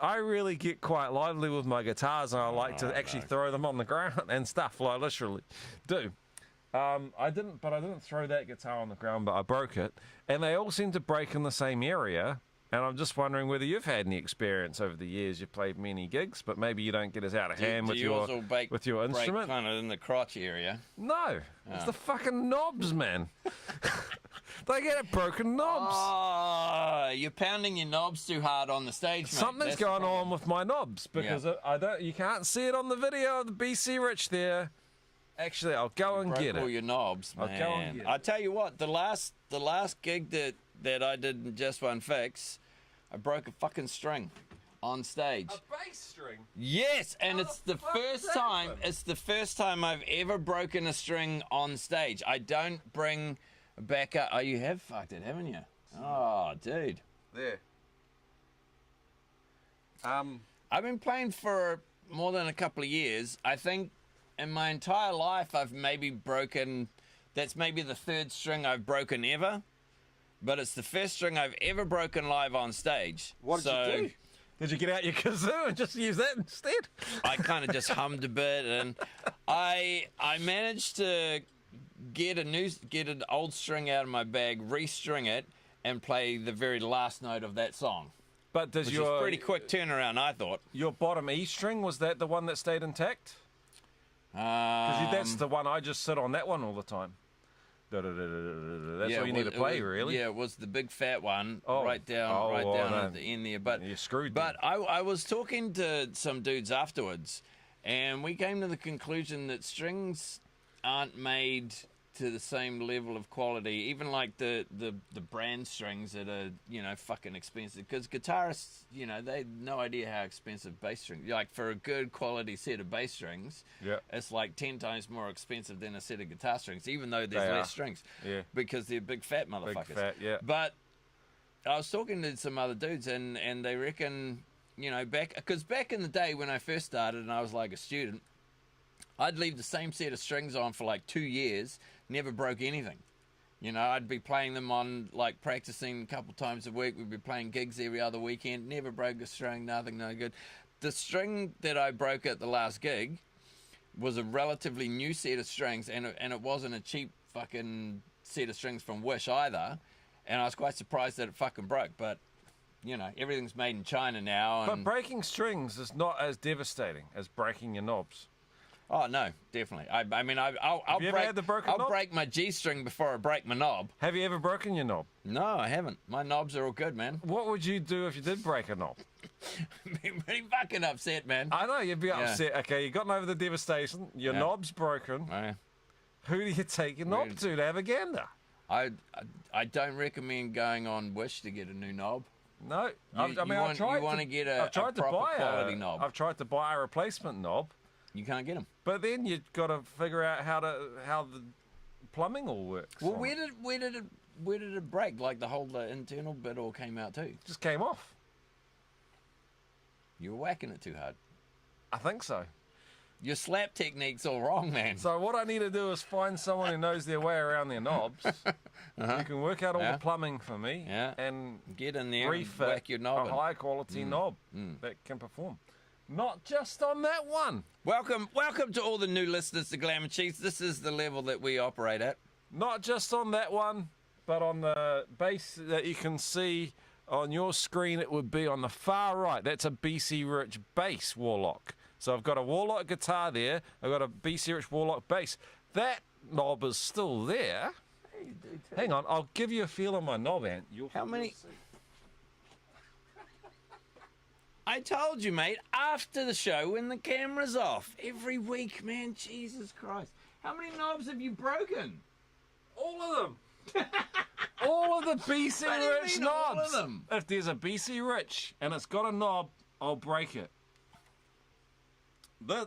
I really get quite lively with my guitars, and I like to actually throw them on the ground and stuff. Like, literally do. I didn't throw that guitar on the ground, but I broke it. And they all seem to break in the same area. And I'm just wondering whether you've had any experience over the years. You've played many gigs, but maybe you don't get as out of hand with your instrument. Kind of in the crotch area. No, it's the fucking knobs, man. They get broken knobs. Oh, you're pounding your knobs too hard on the stage, mate. Something's That's the going problem. on with my knobs because you can't see it on the video of the BC Rich there. Actually, I'll go and get it. All your knobs, man. I'll go and get it. I tell you what, the last gig that I did in Just One Fix, I broke a fucking string on stage. A bass string. Yes, and it's the fuck first time. It's the first time I've ever broken a string on stage. I don't bring back up. Oh, you have fucked it, haven't you? Oh, dude. There. I've been playing for more than a couple of years. I think in my entire life, I've maybe broken. That's maybe the third string I've broken ever. But it's the first string I've ever broken live on stage. What did you do? Did you get out your kazoo and just use that instead? I kind of just hummed a bit, and I managed to get an old string out of my bag, restring it, and play the very last note of that song. But does Which was pretty quick turnaround, I thought. Your bottom E string, was that the one that stayed intact? Because that's the one I just sit on that one all the time. That's all you need to play, really. Yeah, it was the big fat one, Oh. right down at the end there. But you screwed. But I was talking to some dudes afterwards, and we came to the conclusion that strings aren't made to the same level of quality, even like the brand strings that are, you know, fucking expensive. Because guitarists, you know, they have no idea how expensive bass strings. Like for a good quality set of bass strings, Yeah. it's like 10 times more expensive than a set of guitar strings, even though there's They less are. strings. Yeah. Because they're big fat motherfuckers. Big fat, yeah. But I was talking to some other dudes, and they reckon, you know, because back in the day when I first started and I was like a student, I'd leave the same set of strings on for like 2 years, never broke anything. You know, I'd be playing them on, like, practicing a couple times a week. We'd be playing gigs every other weekend, never broke a string, nothing, no good. The string that I broke at the last gig was a relatively new set of strings, and it wasn't a cheap fucking set of strings from Wish either. And I was quite surprised that it fucking broke, but, you know, everything's made in China now. But And, breaking strings is not as devastating as breaking your knobs. oh, no, definitely. I mean, I'll you ever break, had the broken I'll knob? break my G string before I break my knob. Have you ever broken your knob? No, I haven't. My knobs are all good, man. What would you do if you did break a knob? Be pretty fucking upset, man. I know, you'd be upset. Okay, you've gotten over the devastation. Your Yeah. knob's broken. I, Who do you take your knob to have a gander? I don't recommend going on Wish to get a new knob. No, I've tried. You want to get a I've tried to proper buy quality knob. I've tried to buy a replacement knob, You can't get them. but then you've got to figure out how the plumbing all works. Well, on where it. did it break? Like the whole internal bit all came out too. Just came off. You were whacking it too hard. I think so. Your slap technique's all wrong, man. So what I need to do is find someone who knows their way around their knobs. You can work out all Yeah. the plumbing for me Yeah. and Get in there and refit whack your knob a in. high quality knob that can perform. Not just on that one. Welcome to all the new listeners to Glam and Cheese. This is the level that we operate at. Not just on that one, but on the bass that you can see on your screen, it would be on the far right. That's a BC Rich bass Warlock. So I've got a Warlock guitar there. I've got a BC Rich Warlock bass. That knob is still there. Hang on, I'll give you a feel on my knob, Ant. How many? I told you, mate, after the show when the camera's off. Every week, man. Jesus Christ. How many knobs have you broken? All of them. All of the BC What do you Rich mean, all knobs. of them? If there's a BC Rich and it's got a knob, I'll break it.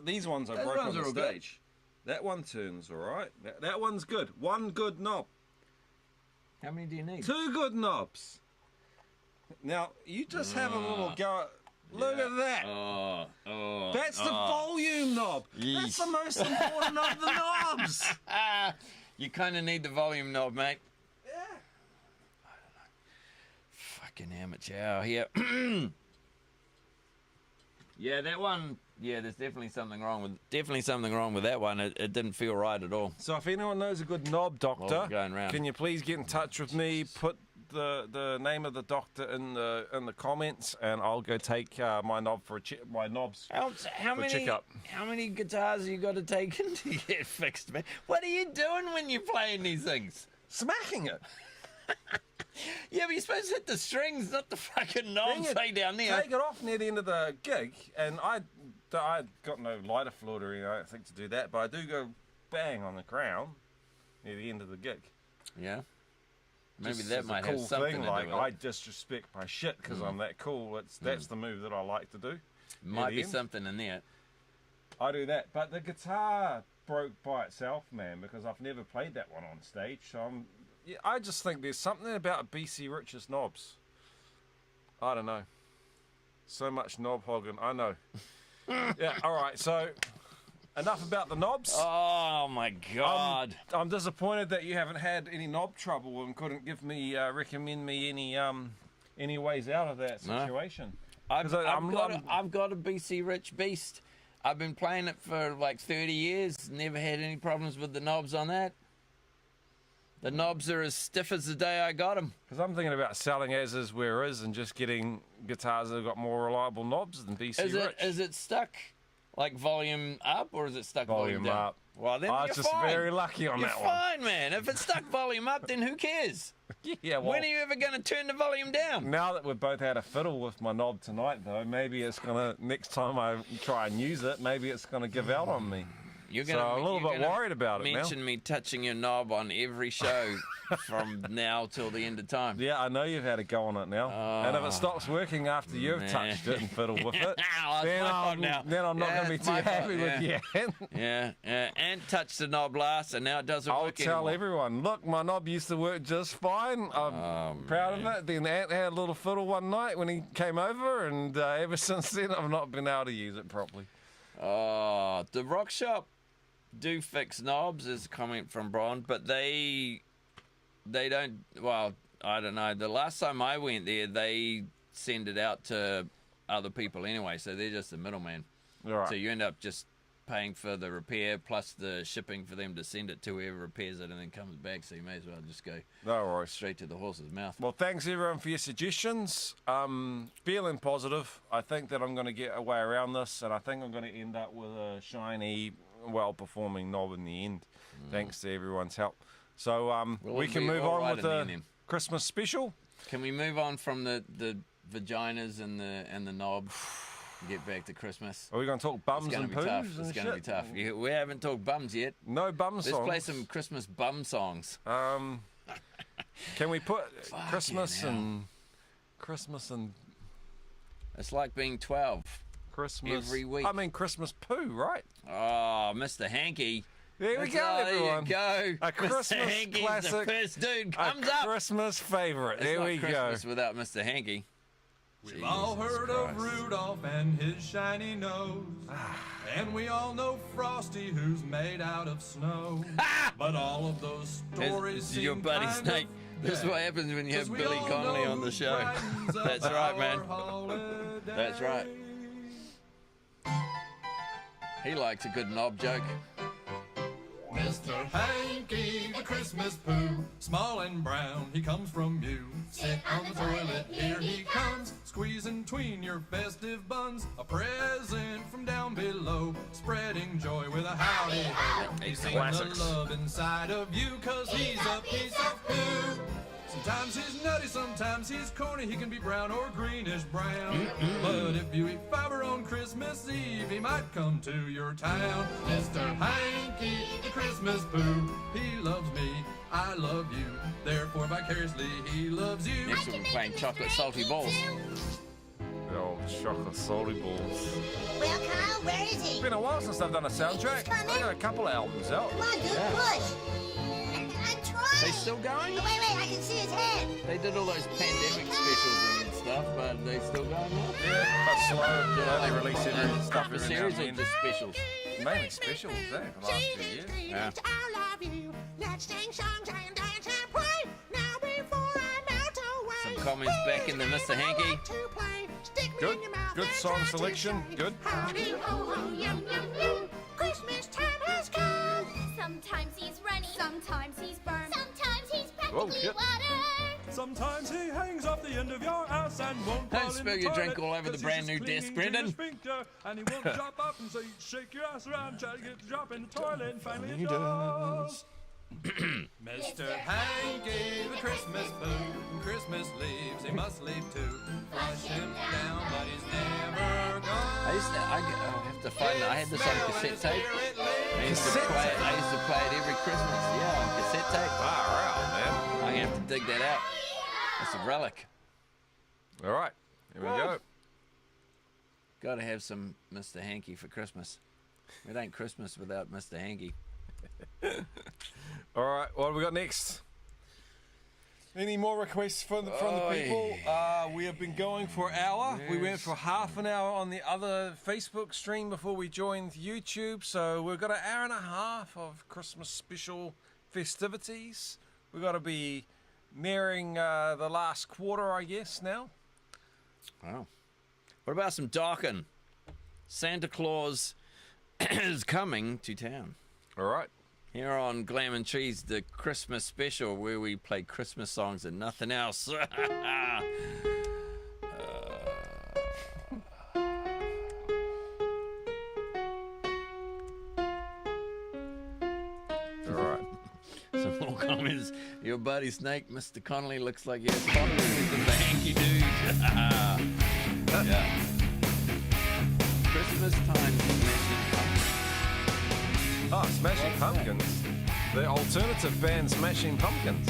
These ones I Those broke ones on the are all good. stage. That one turns all right. That one's good. One good knob. How many do you need? 2 good knobs. Now, you just have a little go. Look at that. Oh. That's the volume knob. That's the most important of the knobs. You kind of need the volume knob, mate. Yeah. Fucking amateur here. Yeah, that one. Yeah, there's definitely something wrong with that one. It didn't feel right at all. So if anyone knows a good knob doctor, Well, going round. can you please get in touch with me? Put the name of the doctor in the comments, and I'll go take my knob for my knobs. How For many checkup. how many guitars you got to take in to get fixed, man? What are you doing when you're playing these things? Smacking it. Yeah, but you're supposed to hit the strings, not the fucking knobs Dang it. way down there. Take it off near the end of the gig, and I got no lighter fluid or anything, I don't think, to do that, but I do go bang on the crown near the end of the gig. Yeah. Maybe Just that as a might cool have something thing, to like do with I it. disrespect my shit because I'm that cool. That's the move that I like to do. Might the be end. something in there. I do that, but the guitar broke by itself, man, because I've never played that one on stage. So I just think there's something about BC Rich's knobs. I don't know. So much knob hogging. I know. Yeah. All right. So enough about the knobs. Oh my god. I'm disappointed that you haven't had any knob trouble and couldn't give me recommend me any ways out of that No. situation. I've 'Cause I'm- got a BC Rich Beast. I've been playing it for like 30 years. Never had any problems with the knobs on that. The knobs are as stiff as the day I got them. Because I'm thinking about selling as is where is and just getting guitars that have got more reliable knobs than BC Rich. Is it stuck like volume up or is it stuck volume, Volume down? up. Well, then I you're was just fine. very lucky on You're that fine, man. If it's stuck volume up, then who cares? one. Yeah, well, When are you ever going to turn the volume down? now that we've both had a fiddle with my knob tonight, though, maybe it's gonna next time I try and use it, maybe it's gonna give out on me. You're So gonna, I'm a little you're bit gonna worried about it now. mention me touching your knob on every show from now till the end of time. Yeah, I know you've had a go on it now. And if it stops working after you've man. touched it and fiddled with it, It's then, my fault now. then I'm not Yeah, going to be it's too my fault, happy with you. Ant. Yeah. Ant touched the knob last, and now it doesn't I'll work tell anymore. everyone, look, my knob used to work just fine. I'm proud of it. Then Ant had a little fiddle one night when he came over, and ever since then I've not been able to use it properly. Oh, the rock shop do fix knobs, is a comment from Bron, but they don't. Well, I don't know. The last time I went there, they send it out to other people anyway, so they're just the middleman. All right. So you end up just paying for the repair plus the shipping for them to send it to whoever repairs it and then comes back. So you may as well just go No worries. straight to the horse's mouth. Well, thanks everyone for your suggestions. Feeling positive. I think that I'm going to get a way around this, and I think I'm going to end up with a shiny, well-performing knob in the end. Thanks to everyone's help. So Well, we it'll can be move all on right with in the the end then. Christmas special. Can we move on from the vaginas and the knob? And get back to Christmas. Are we going to talk It's bums gonna and be poos tough. and It's gonna be shit? tough. We haven't talked bums yet. No bum Let's songs. play some Christmas bum songs. Can we put Christmas hell. and It's like being 12. Christmas Every week. I mean Christmas poo, right? Oh, Mr. Hanky. There we go, everyone. There you go. A Christmas Mr. Hanky's classic. the first dude A comes up. Christmas favorite. It's There not we Christmas go. without Mr. Hanky. We've all heard of Rudolph and his shiny nose. And we all know Frosty, who's made out of snow. But all of those stories It's your seem buddy kind Snake. of This is dead. what happens when you have 'Cause we Billy all Connolly know on the who show. brightens up That's right, man. our holiday. That's right. He likes a good knob joke. Mr. Hanky, the Christmas poo, small and brown, he comes from you. Sit on the toilet, here he comes, squeezing tween your festive buns. A present from down below, spreading joy with a howdy ho. He's seen Classics. the love inside of you, 'cause he's a piece of poo. Sometimes he's nutty, sometimes he's corny, he can be brown or greenish brown. But if you eat fiber on Christmas Eve, he might come to your town. Mr. Hanky, the Christmas poo, he loves me, I love you, therefore vicariously he loves you. Next we'll be playing chocolate salty balls. Oh, chocolate salty balls. Well, Kyle, where is he? It's been a while since I've done a soundtrack. I've got a couple of albums out. Come on, dude, push. I'm trying. They still going? Oh, wait, I can see his head. They did all those pandemic specials and stuff, but they still going now? Yeah, but slow. They only release every stuff The every now series and or then. just specials? Mainly specials, eh, for the last few years. Yeah. I love you. Let's sing songs and dance and play. Now before I melt away. Some comments back in the Mr. Hanky. Good. Good song selection. Good. Howdy ho ho yum yum yum. Christmas time has come. Sometimes he's runny, sometimes he's burned, sometimes he's Whoa, practically shit. water. Sometimes he hangs off the end of your ass and won't Don't spill your drink all over the brand new desk, Brendan. And he won't drop up and so you shake your ass around, try to get the drop in the toilet, and finally it does. Mr. Hanky, the Christmas poo, Christmas leaves, he must leave too. Flush him down, but he's never gone. I have to find it. I had this on cassette tape. I used to play it every Christmas. Yeah, on cassette tape. Far out, man. I'm gonna have to dig that out. It's a relic. All right. Here we go. Got to have some Mr. Hanky for Christmas. It ain't Christmas without Mr. Hanky. All right. What have we got next? Any more requests from the people? We have been going for an hour. We went for half an hour on the other Facebook stream before we joined YouTube. So we've got an hour and a half of Christmas special festivities. We've got to be nearing the last quarter, I guess, now. Wow. What about some Darkin? Santa Claus is coming to town. All right. Here on Glam and Cheese, the Christmas special where we play Christmas songs and nothing else. All right. Some more comments. Your buddy Snake, Mr. Connolly, looks like he has problems with the hanky dude. Yeah. Christmas time. Smashing Pumpkins? The alternative band Smashing Pumpkins.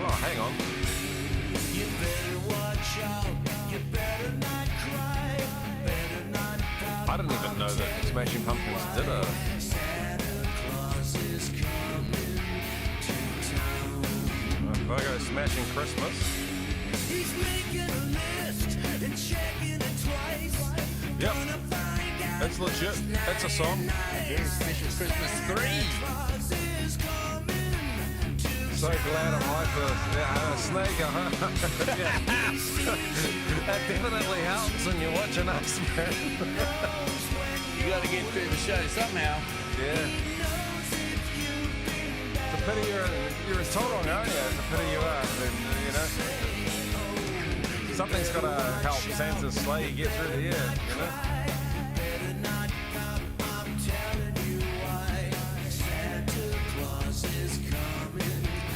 Oh, hang on. You better watch out. You better not cry. Better not pout. I didn't even know that Smashing Pumpkins did a... Santa Claus is coming to town. If I go Smashing Christmas. He's making a list and checking it twice. Yep, Gonna find out that's legit. That's a song. Very special Christmas 3. Claus is coming to So glad I'm like the snake, huh? Yeah. That definitely helps when you're watching us, man. You got to get through the show somehow. Yeah. It's a pity you're in Torong, aren't you? It's a pity you are. And, you know, something's got to help Santa's sleigh get through the year, you know?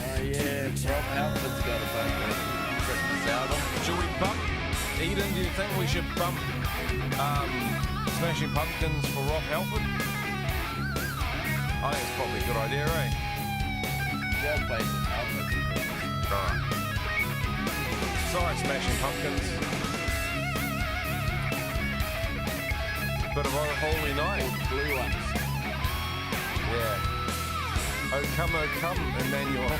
Oh yeah, Rob Halford's got a bunch Christmas album. Should we bump? Eden, do you think we should bump Smashing Pumpkins for Rob Halford? I think it's probably a good idea, eh? They'll play some Halford. Alright. Sorry, Smashing Pumpkins. Bit of a holy night. Blue ones. Yeah. Oh, come, Emmanuel.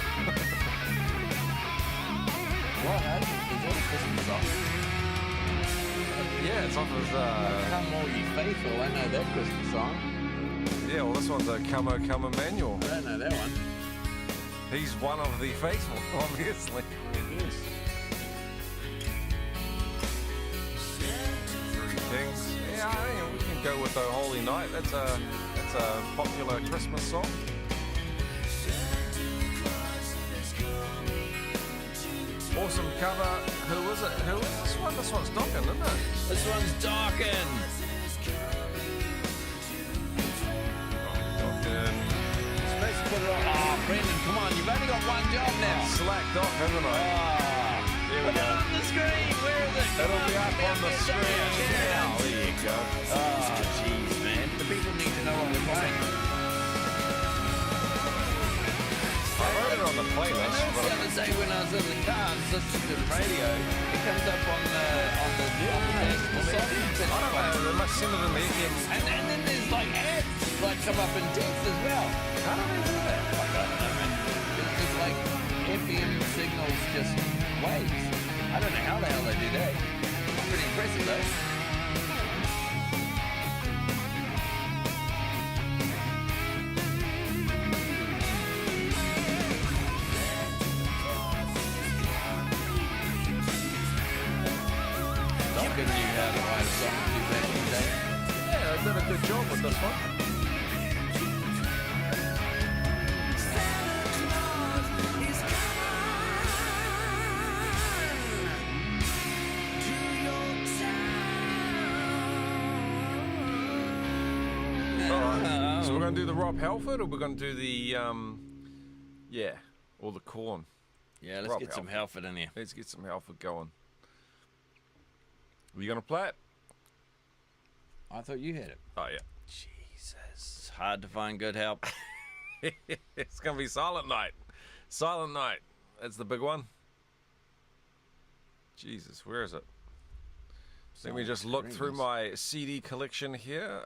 What? Is that a Christmas song? Yeah, it's off of, Come all you faithful. I know that Christmas song. yeah, well, this one's a come, Emmanuel. I don't know that one. He's one of the faithful, obviously. Yes. Three Kings. Yeah, I think we can go with the Holy Night. That's a popular Christmas song. Awesome cover. Who is it? Who is this one? This one's Dockin, isn't it? This one's Darkin. Dockin. Supposed to put it on. Oh, Brendan, come on. You've only got one job now. Slacked off, haven't I? There we go. On the screen. Where is it? It'll be up on the screen now. There you go. Oh, jeez, man. The people need to know what we're playing. I wrote it on the playlist. I noticed the other day when I was in the car and listening to the radio, it comes up on the desk. The song. I don't know. They must send it in the FM. And then there's like ads like come up in text as well. How do they do that? Like, I don't know, man. It's like FM signals just waves. I don't know how the hell they do that. Pretty impressive though. Duncan knew how to write a song to back in the day. Yeah, they did a good job with this one. Alright, so we're going to do the Rob Halford or we're going to do the, or the Corn? Yeah, let's Rob get some Halford. Halford in here. Let's get some Halford going. Are you going to play it? I thought you had it. Oh, yeah. Jesus. It's hard to find good help. It's going to be Silent Night. Silent Night. That's the big one. Jesus, where is it? Let me just look through my CD collection here.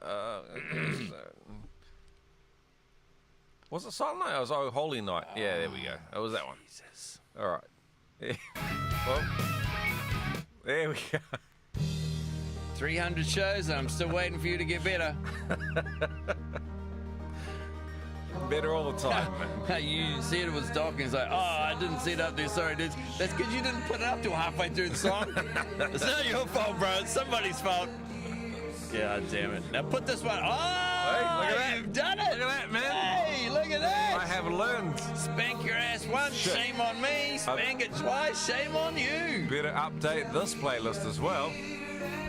Was it Silent Night? It was Holy Night. Yeah, there we go. It was that one. Jesus. All right. Yeah. Well, there we go. 300 shows and I'm still waiting for you to get better. Better all the time, man. You said it was dark and it's like, oh, I didn't see it up there. Sorry, dudes. That's because you didn't put it up till halfway through the song. It's not your fault, bro. It's somebody's fault. God damn it. Now put this one. Oh, Hey, look at that. you've done it. Look at that, man. Hey, look at that. I have learned. Spank your ass once, Shit. shame on me. Spank it twice, shame on you. Better update this playlist as well.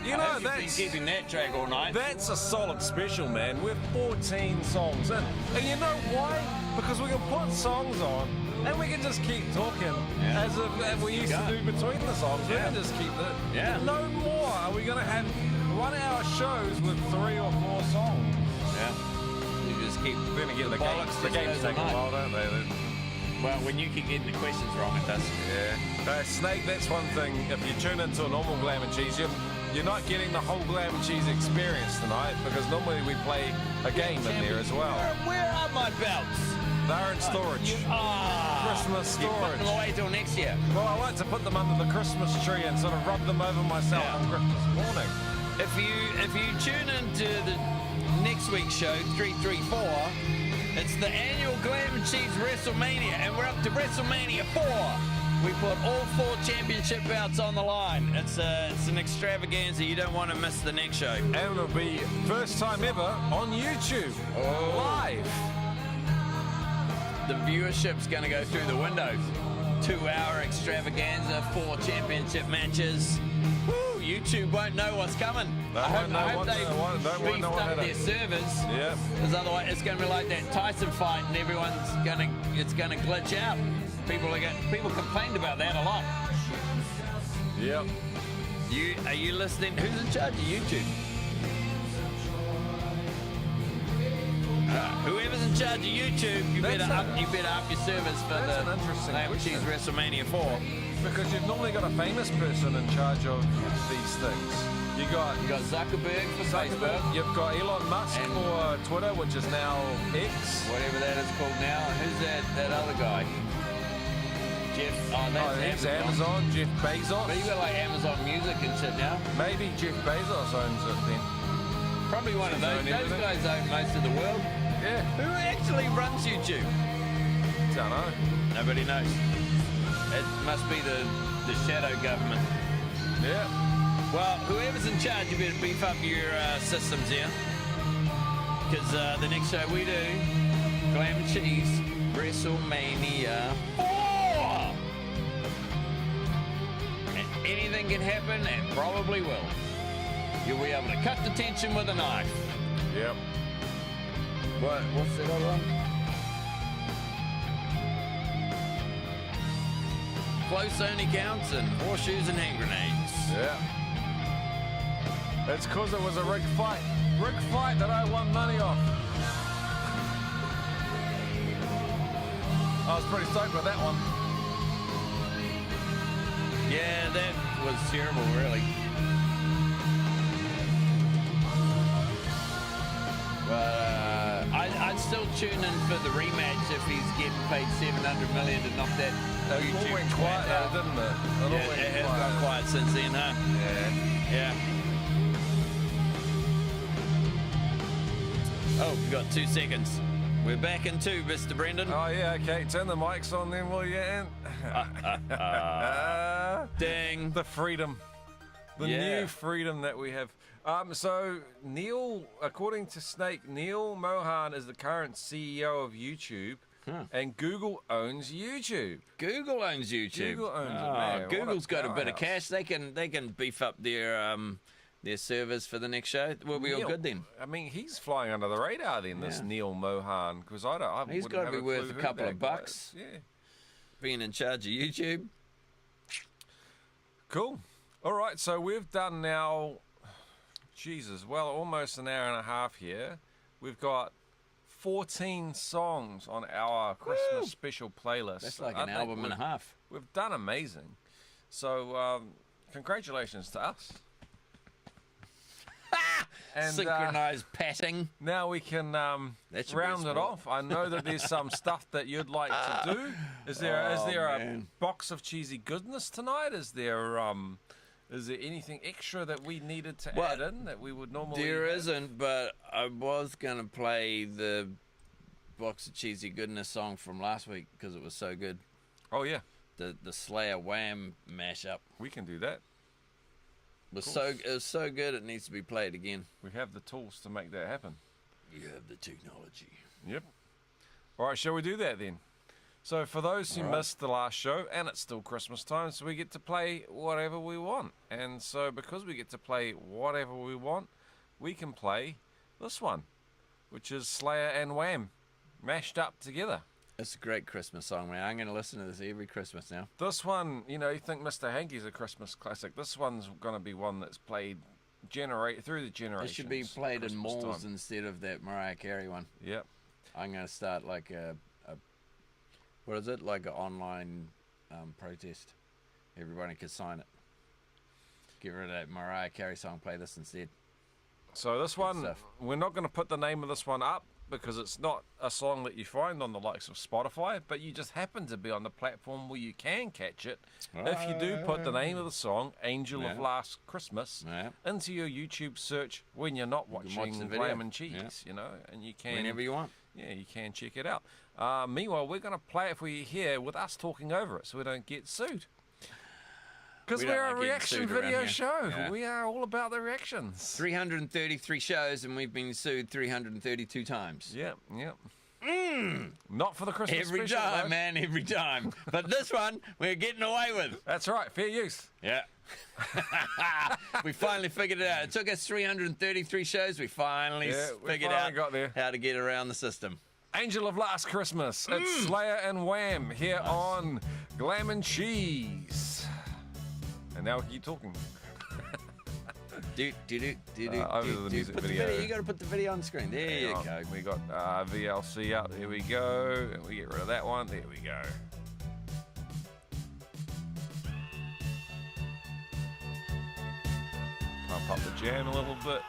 You I know, hope you've been that's keeping that track all night. a solid special, man. We're 14 songs in. And you know why? Because we can put songs on and we can just keep talking as we used to do between the songs. We can just keep it. Yeah. No more are we going to have 1 hour shows with 3 or 4 songs. Yeah. You just keep Then again, the bollocks games just take goes a on. while, don't they? Well, when you keep getting the questions wrong, it does. Yeah. Snake, that's one thing. If you tune into a normal Glam and Cheese, you're not getting the whole Glam and Cheese experience tonight because normally we play a game in there as well. Where are my belts? They're in storage. Christmas You put storage. them away till next year. Well, I like to put them under the Christmas tree and sort of rub them over myself Yeah. on Christmas morning. If you tune into the next week's show, 334, it's the annual Glam and Cheese WrestleMania, and we're up to WrestleMania 4. We put all 4 championship bouts on the line. It's an extravaganza. You don't want to miss the next show. And it'll be first time ever on YouTube. Live. The viewership's going to go through the windows. 2-hour extravaganza, 4 championship matches. Woo! YouTube won't know what's coming. I hope they've beefed up their servers. Yeah. Because otherwise it's going to be like that Tyson fight, and it's going to glitch out. People complained about that a lot. Yep. Are you listening? Who's in charge of YouTube? Whoever's in charge of YouTube, you better up your servers for That's the an interesting Glam and Cheese question. WrestleMania 4. Because you've normally got a famous person in charge of these things. You got Zuckerberg for Facebook, You've got Elon Musk And- for Twitter, which is now X. whatever that is called now. And who's that other guy? Jeff. Oh, that's He's Amazon. Jeff But you Bezos. got like Amazon Music and shit now. Maybe Jeff Bezos owns it then. Probably one of those. Own Those everything. guys own most of the world. Yeah. Who actually runs YouTube? Don't know. Nobody knows. It must be the shadow government. Yeah. Well, whoever's in charge, you better beef up your systems here. Because the next show we do, Glam and Cheese, WrestleMania 4. And anything can happen, and probably will. You'll be able to cut the tension with a knife. Yep. What's that other one? Close only counts and horseshoes and hand grenades. Yeah. It's because it was a rigged fight. Rigged fight that I won money off. I was pretty stoked with that one. Yeah, that was terrible, really. But I'd still tune in for the rematch if he's getting paid $700 million to knock that It YouTube all went twat quiet out. though, didn't it? It all Yeah, went it has quiet. gone quiet since then, huh? Yeah. Yeah. Oh, we've got 2 seconds. We're back in 2, Mr. Brendan. Oh yeah, okay. Turn the mics on then, will you, Ant? Ding. The freedom. The Yeah. new freedom that we have. So Neil, according to Snake, Neil Mohan is the current CEO of YouTube, and Google owns YouTube. Google owns YouTube. Google owns it, Oh, man. What a Google's got a bit of powerhouse. cash. They can beef up their servers for the next show. We'll be all Neil, good then. I mean, he's flying under the radar then, this Yeah. Neil Mohan, because I He's wouldn't gotta have be a worth clue a who couple that of guy bucks. is. Yeah. Being in charge of YouTube. Cool. All right, so we've done now, Jesus, well, almost an hour and a half here. We've got 14 songs on our Christmas special playlist. That's like I an think album and a half. We've done amazing. So, congratulations to us. And Synchronized patting. now we can That should be a round it sport. off. I know that there's some stuff that you'd like to do. Is there a man. box of cheesy goodness tonight? Is there anything extra that we needed to Well, add in that we would normally? There have? isn't, but I was going to play the Box of Cheesy Goodness song from last week because it was so good. Oh yeah, The Slayer Wham mashup we can do that. was it was so good it needs to be played again. We have the tools to make that happen. You have the technology. Yep. All right, shall we do that then? So for those who missed the last show, and it's still Christmas time, so we get to play whatever we want. And so because we get to play whatever we want, we can play this one, which is Slayer and Wham mashed up together. It's a great Christmas song, man. I'm going to listen to this every Christmas now. This one, you think Mr. Hankey's a Christmas classic. This one's going to be one that's played through the generations. It should be played in Christmas malls time. instead of that Mariah Carey one. Yep. I'm going to start like a what is it? Like an online protest. Everybody could sign it. Get rid of that Mariah Carey song. Play this instead. So this one, stuff. we're not going to put the name of this one up because it's not a song that you find on the likes of Spotify, but you just happen to be on the platform where you can catch it. If you do put the name of the song, Angel of Yeah. Last Christmas, Yeah. into your YouTube search when you're not can watch watching the video. Glam and Cheese, Yeah. you know, and you can... Whenever you want. Yeah, you can check it out. Meanwhile, we're going to play it for you here with us talking over it so we don't get sued. Because We don't we're like a getting reaction sued around video here. show. Yeah. We are all about the reactions. 333 shows and we've been sued 332 times. Yep. Not for the Christmas Every special, time, though. man, every time. But this one, we're getting away with. That's right, fair use. Yeah. We finally figured it out. It took us 333 shows. We finally figured out got there. how to get around the system. Angel of Last Christmas. It's Slayer and Wham here on Glam and Cheese. And now we keep talking. Do. Over the music Put video. You got to put the video on the screen. There you Hang go. on. We got VLC up. There we go. And we get rid of that one. There we go. Pump up the jam a little bit.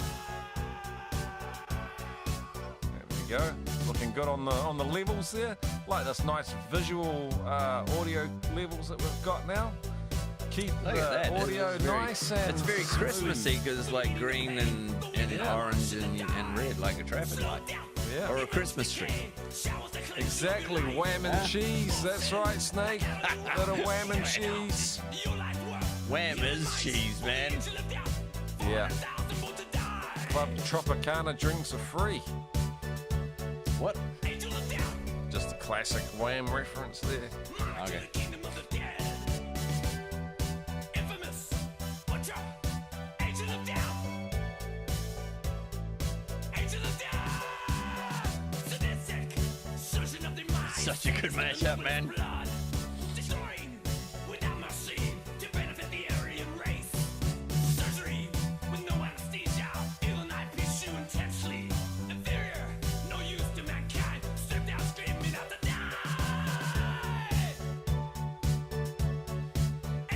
There we go. Looking good on the levels there. Like this nice visual audio levels that we've got now. Keep Look the at that. audio It's very- nice and It's very smooth. Christmassy because it's like green and orange and red, like a traffic light. Yeah. Or a Christmas tree. Exactly, Wham and cheese. That's right, Snake. Little wham and cheese. Wham is cheese, man. Yeah. Club Tropicana drinks are free. What? Just a classic Wham reference there. Okay. Such a good mashup, man.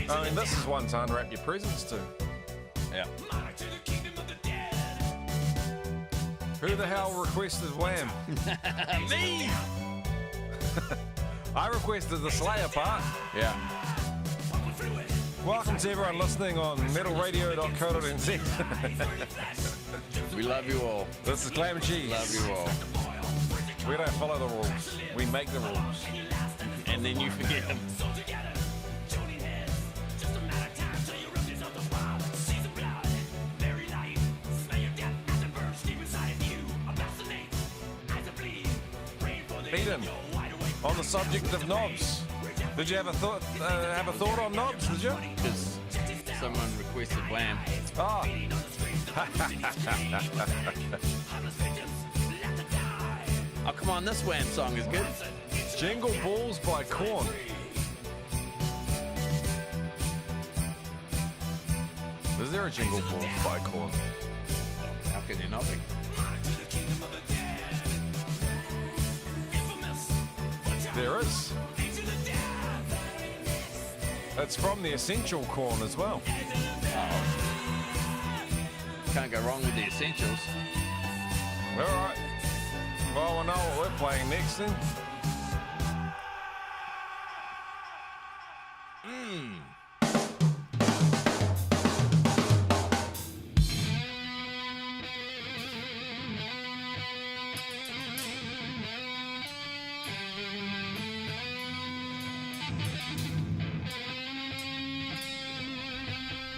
I mean, this is one to unwrap your presents to. Yeah. Who the hell requested Wham? Me! I requested the Slayer part. Yeah. Welcome to everyone listening on metalradio.co.nz. We love you all. This is Glam and Cheese. Love you all. We don't follow the rules. We make the rules. And then you forget them. Eden, on the subject of knobs, did you have a thought on knobs? Did you? Because someone requested Glam. Oh, Oh, come on, this Wham song is good. Jingle Balls by Korn. Is there a Jingle Balls by Korn? How can you not be? There is. It's from the Essential Korn as well. Can't go wrong with the essentials. All right. Well, we'll know what we're playing next then.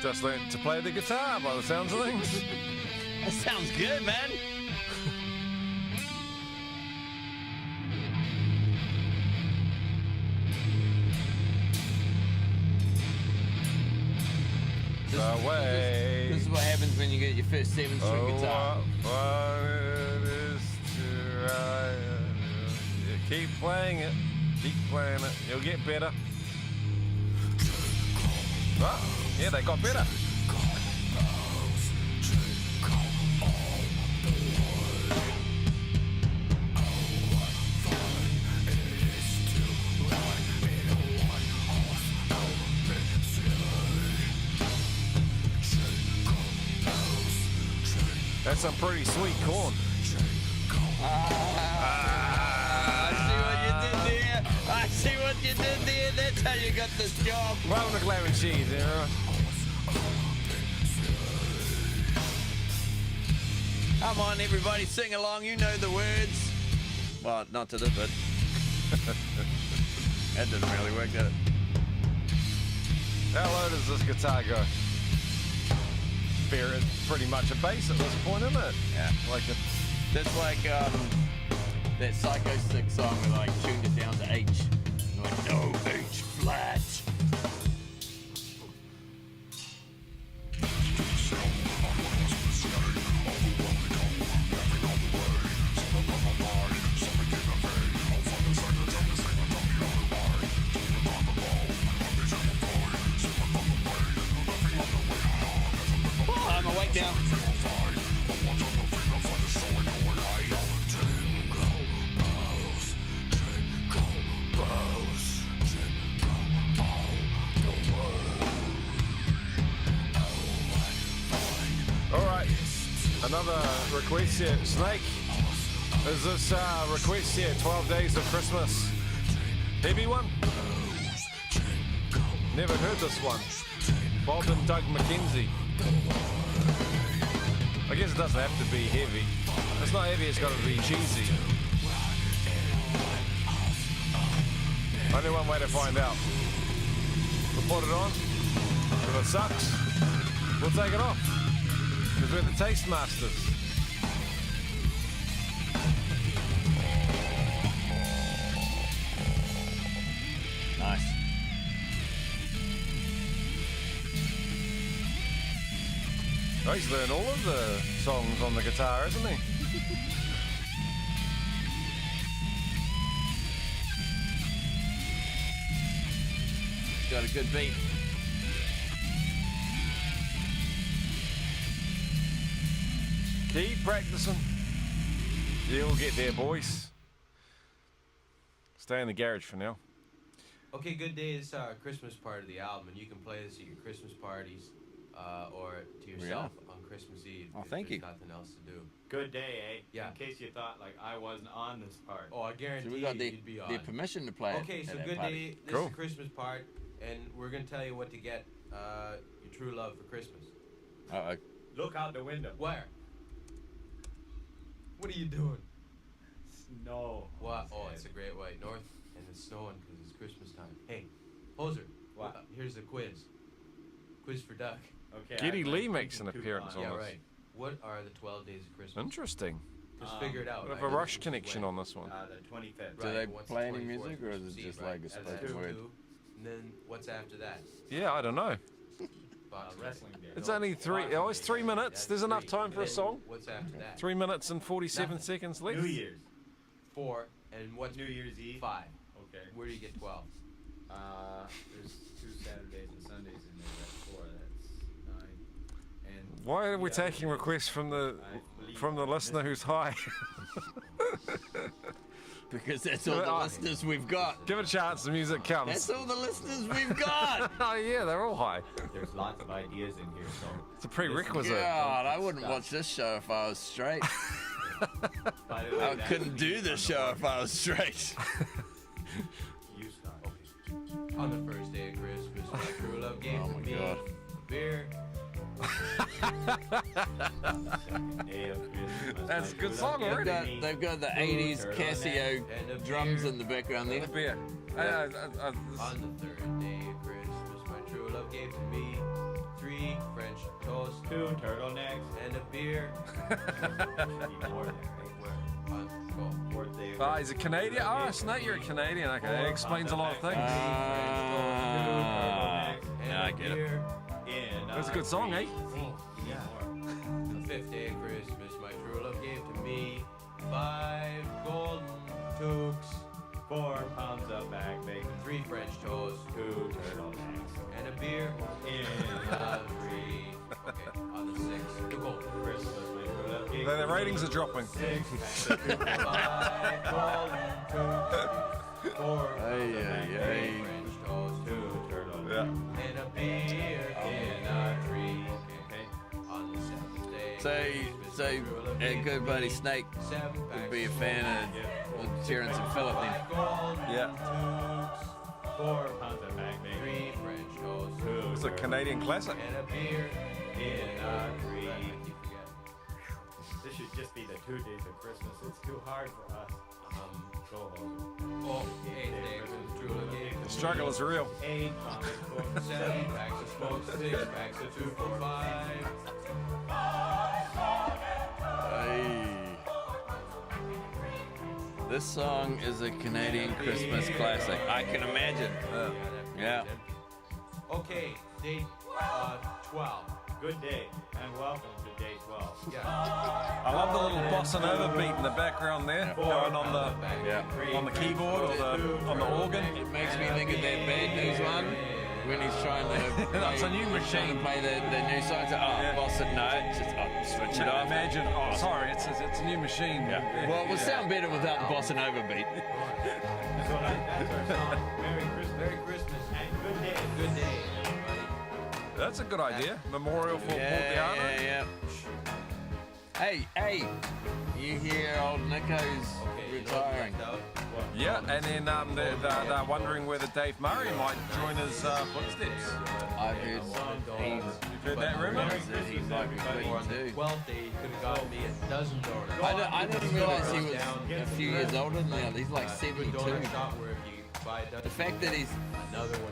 Just learned to play the guitar by the sounds of things. That sounds good, man. Away. This is what happens when you get your first 7-string Oh, guitar. what fun it is to ride. You keep playing it. Keep playing it. You'll get better. Oh, yeah, they got better. That's some pretty sweet corn. I see what you did there. That's how you got this job. Welcome to Glam and Cheese, you know. Come on, everybody, sing along. You know the words. Well, not to this bit. That didn't really work, did it? How low does this guitar go? Fair, it's pretty much a bass at this point, isn't it? Yeah. That's like that Psycho 6 song where like tuned it down to H. Like, no, H flat. I'm awake now. All right, another request here. Snake, is this request here 12 Days of Christmas? Heavy one? Never heard this one. Bob and Doug McKenzie. I guess it doesn't have to be heavy. If it's not heavy, it's got to be cheesy. Only one way to find out. We'll put it on. If it sucks, we'll take it off. Because we're the taste masters. Nice. Oh, he's learned all of the songs on the guitar, isn't he? Got a good beat. Keep practicing. You'll get there, boys. Stay in the garage for now. Okay, Good Day is our Christmas part of the album, and you can play this at your Christmas parties or to yourself on Christmas Eve. Oh, if thank there's you. nothing else to do. Good day, eh? Yeah. In case you thought like I wasn't on this part. Oh, I guarantee So we got you'd be on. the permission to play it Okay, at so that Good party. Day, this Cool. is the Christmas part, and we're going to tell you what to get your true love for Christmas. Uh-oh. Look out the window. Where? What are you doing? Snow. What? Oh, it's a great white north, and it's snowing because it's Christmas time. Hey, Hoser. What? Here's the quiz. Quiz for Doug. Okay. Geddy I- Lee I'm makes an thinking appearance coupon. on Yeah, this. right. What are the 12 days of Christmas? Interesting. Just figure it out. We have right? a Rush This is connection when. on this one. The 25th. Do they what's the play any 24th music, or is it Christmas just Eve, like a right? spoken That's word? 2, and then what's after that? Yeah, I don't know. Boxing Day. Wrestling day. It's only three. Oh, it's 3 minutes. That's There's enough 3. time for a Then song. What's after that? 3 minutes and 47 Nothing. seconds left. New Year's. 4, and what's New Year's Eve. 5? Okay. Where do you get 12? There's 2 Saturdays and Sundays in there. That's 4. That's 9. And Why are we yeah, taking requests from the listener who's high? Because that's all the listeners we've got. Give it a chance. The music comes. That's all the listeners we've got. Oh yeah, they're all high. there's lots of ideas in here, so It's a prerequisite. God, I wouldn't watch this show if I was straight. by the way, I that couldn't would do be this on the show if I was straight. You start. On the first day of Christmas, my true love gave Oh my me God. a beer. Second day of Christmas. That's a my good true song love already. gave me They've got the 80s Casio And a drums beer. in the background there. The beer. On the third day of Christmas, my true love gave to me 3 French toasts 2 turtlenecks. and a beer. Be more than that. Where? On go. Fourth day of Ah, he's a Canadian. Oh, Snake, you're a Canadian. Okay, that explains a lot of things. Yeah, I get it. That's a good song, eh? Yeah. The 5th day of Christmas, my true love gave to me 5 golden toques, 4 pounds of back bacon. 3 French toasts, 2 turtlenecks. and a beer. In 3. Okay, on the 6th, you go. Christmas, my true love gave The me ratings are dropping. 6 5 golden toques, 4 Hey, hey, hey. French toast, 2 turtlenecks. Yeah. and a beer in a tree. Okay. Okay. On the 7th day So a good buddy Snake would be a fan of Terrence and Phillip then. Yeah. 4 pounds of Magnate. 3 French toast. It's a Canadian classic. And a beer in a tree. This should just be the 2 days of Christmas. It's too hard for us. Go home. Oh, 8 days of truly. The struggle is real. 8 comic books. 7 packs of smoke, 6 packs of 2 for 5. Hey. This song is a Canadian Christmas classic. I can imagine. Yeah. Okay, day 12. Good day, and welcome to day 12. Yeah. I love the little bossa nova beat in the background there, going on the keyboard or on the organ. It makes me think of that Bad News one when he's trying to That's a new machine. play the new song. So, boss it, no, just switch it off. Imagine, sorry, it's a new machine. Yeah. Well, it will sound better without the bossa nova beat. So that's our song. Merry Christmas. Merry Christmas And good day. Good day, everybody. That's a good idea. Memorial for Paul Diana. Yeah. Hey, you hear old Nico's retiring. Yeah, and then they're wondering whether Dave Murray might join his footsteps. I've heard You've heard that rumor? that he might be quitting too. 12th day, he could have gotten me a dozen donuts. I didn't realize he was a few years older than that. He's like 72. The fact that he's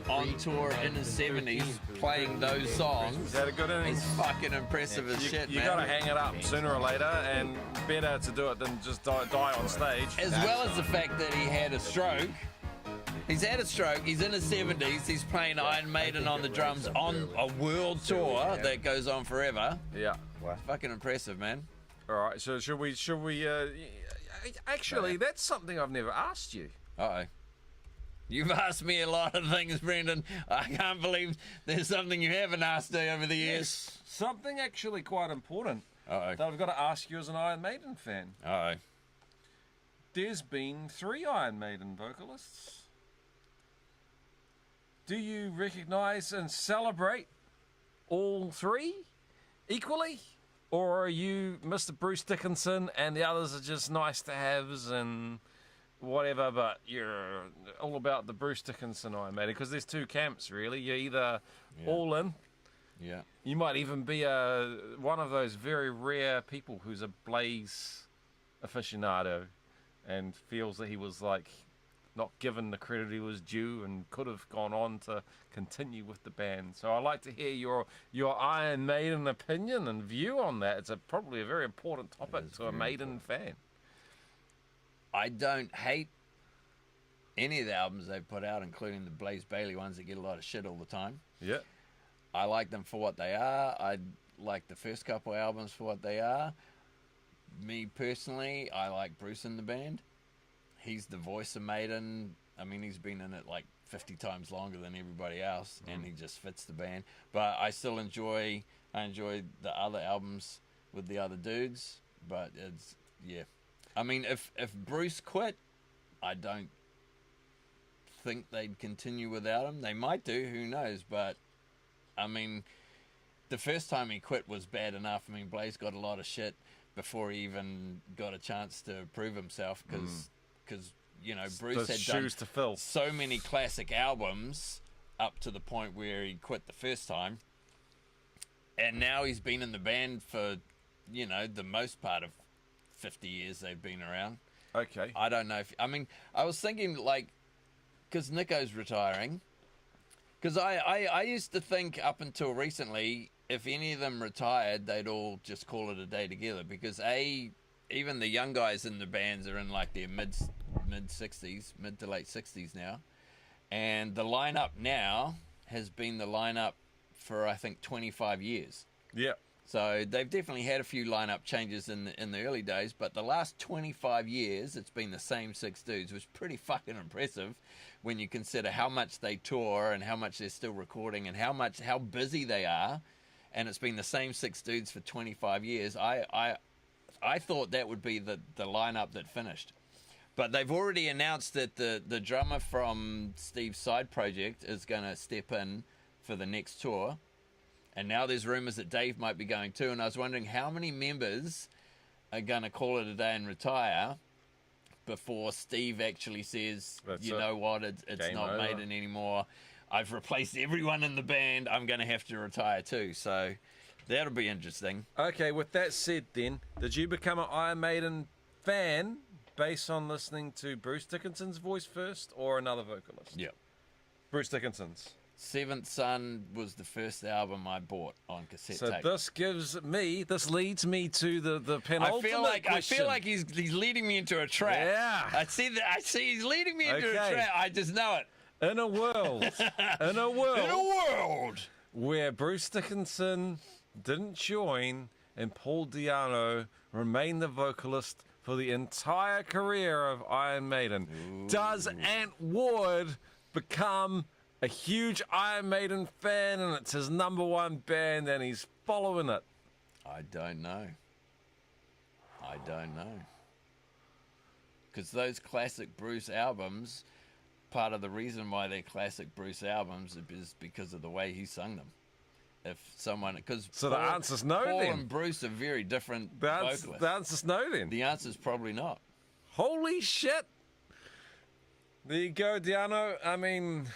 on tour in his 70s playing those songs Is that a good innings? is fucking impressive as shit, You man. gotta hang it up sooner or later, and better to do it than just die on stage. As well as the fact that he had a stroke. He's had a stroke. He's in his 70s. He's playing Iron Maiden on the drums on a world tour that goes on forever. Yeah. Fucking impressive, man. All right. So should we? Actually, that's something I've never asked you. Uh-oh. You've asked me a lot of things, Brendan. I can't believe there's something you haven't asked me over the years. Something actually quite important Uh-oh. that I've got to ask you as an Iron Maiden fan. Uh-oh. There's been 3 Iron Maiden vocalists. Do you recognise and celebrate all 3 equally? Or are you Mr. Bruce Dickinson and the others are just nice to haves and whatever, but you're all about the Bruce Dickinson Iron Maiden? Because there's 2 camps, really. You're either all in. Yeah. You might even be one of those very rare people who's a Blaze aficionado and feels that he was like not given the credit he was due and could have gone on to continue with the band. So I'd like to hear your Iron Maiden opinion and view on that. It's probably a very important topic to a Maiden fan. I don't hate any of the albums they've put out, including the Blaze Bailey ones that get a lot of shit all the time. Yeah. I like them for what they are. I like the first couple albums for what they are. Me personally, I like Bruce in the band. He's the voice of Maiden. I mean, he's been in it like 50 times longer than everybody else, and he just fits the band. But I still enjoy the other albums with the other dudes. But it's, yeah. I mean, if Bruce quit, I don't think they'd continue without him. They might do, who knows? But, I mean, the first time he quit was bad enough. I mean, Blaze got a lot of shit before he even got a chance to prove himself because you know, Bruce had done to fill. so many classic albums up to the point where he quit the first time. And now he's been in the band for, you know, the most part of 50 years they've been around. Okay. I don't know if... I mean, I was thinking, like, because Nico's retiring, because I used to think up until recently, if any of them retired, they'd all just call it a day together, because even the young guys in the bands are in, like, their mid-60s, mid to late 60s now, and the lineup now has been the lineup for, I think, 25 years. Yeah. So they've definitely had a few lineup changes in the early days, but the last 25 years, it's been the same 6 dudes, which is pretty fucking impressive when you consider how much they tour and how much they're still recording and how busy they are. And it's been the same 6 dudes for 25 years. I thought that would be the lineup that finished. But they've already announced that the drummer from Steve's side project is going to step in for the next tour. And now there's rumors that Dave might be going too. And I was wondering how many members are going to call it a day and retire before Steve actually says, you know what, it's not over. Maiden anymore. I've replaced everyone in the band. I'm going to have to retire too. So that'll be interesting. Okay, with that said then, did you become an Iron Maiden fan based on listening to Bruce Dickinson's voice first or another vocalist? Yeah. Bruce Dickinson's. Seventh Son was the first album I bought on cassette So tape. this leads me to the penultimate I feel like he's leading me into a trap. Yeah. I see he's leading me into a trap. I just know it. In a world where Bruce Dickinson didn't join and Paul Di'Anno remained the vocalist for the entire career of Iron Maiden, does Ant Ward become a huge Iron Maiden fan and it's his number one band and he's following it? I don't know. Because those classic Bruce albums, part of the reason why they're classic Bruce albums is because of the way he sung them. If someone, because So the answer's no Paul then. and Bruce are very different vocalists. The answer's no then. The answer's probably not. Holy shit. There you go, Di'Anno. I mean,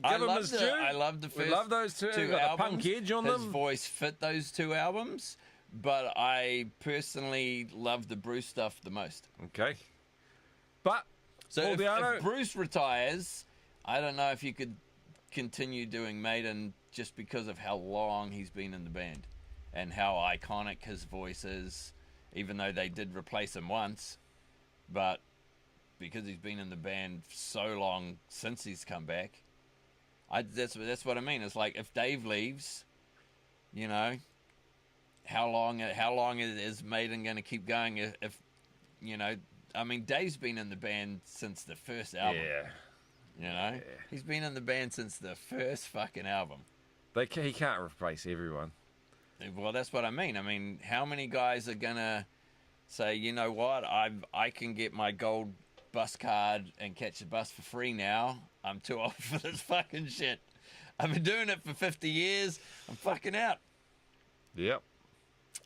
I give him his due. love the first We love those two. two Got the albums. punk edge on His them. voice fit those two albums, but I personally love the Bruce stuff the most. Okay. But So Paul Di'Anno, if Bruce retires, I don't know if you could continue doing Maiden just because of how long he's been in the band and how iconic his voice is, even though they did replace him once. But because he's been in the band so long since he's come back, that's what I mean. It's like if Dave leaves, you know, how long is Maiden going to keep going? If you know, I mean, Dave's been in the band since the first album. yeah. You know, he's been in the band since the first fucking album. He can't replace everyone. Well, that's what I mean. I mean, how many guys are gonna say, you know what, I can get my gold bus card and catch the bus for free now. I'm too old for this fucking shit. I've been doing it for 50 years. I'm fucking out. Yep.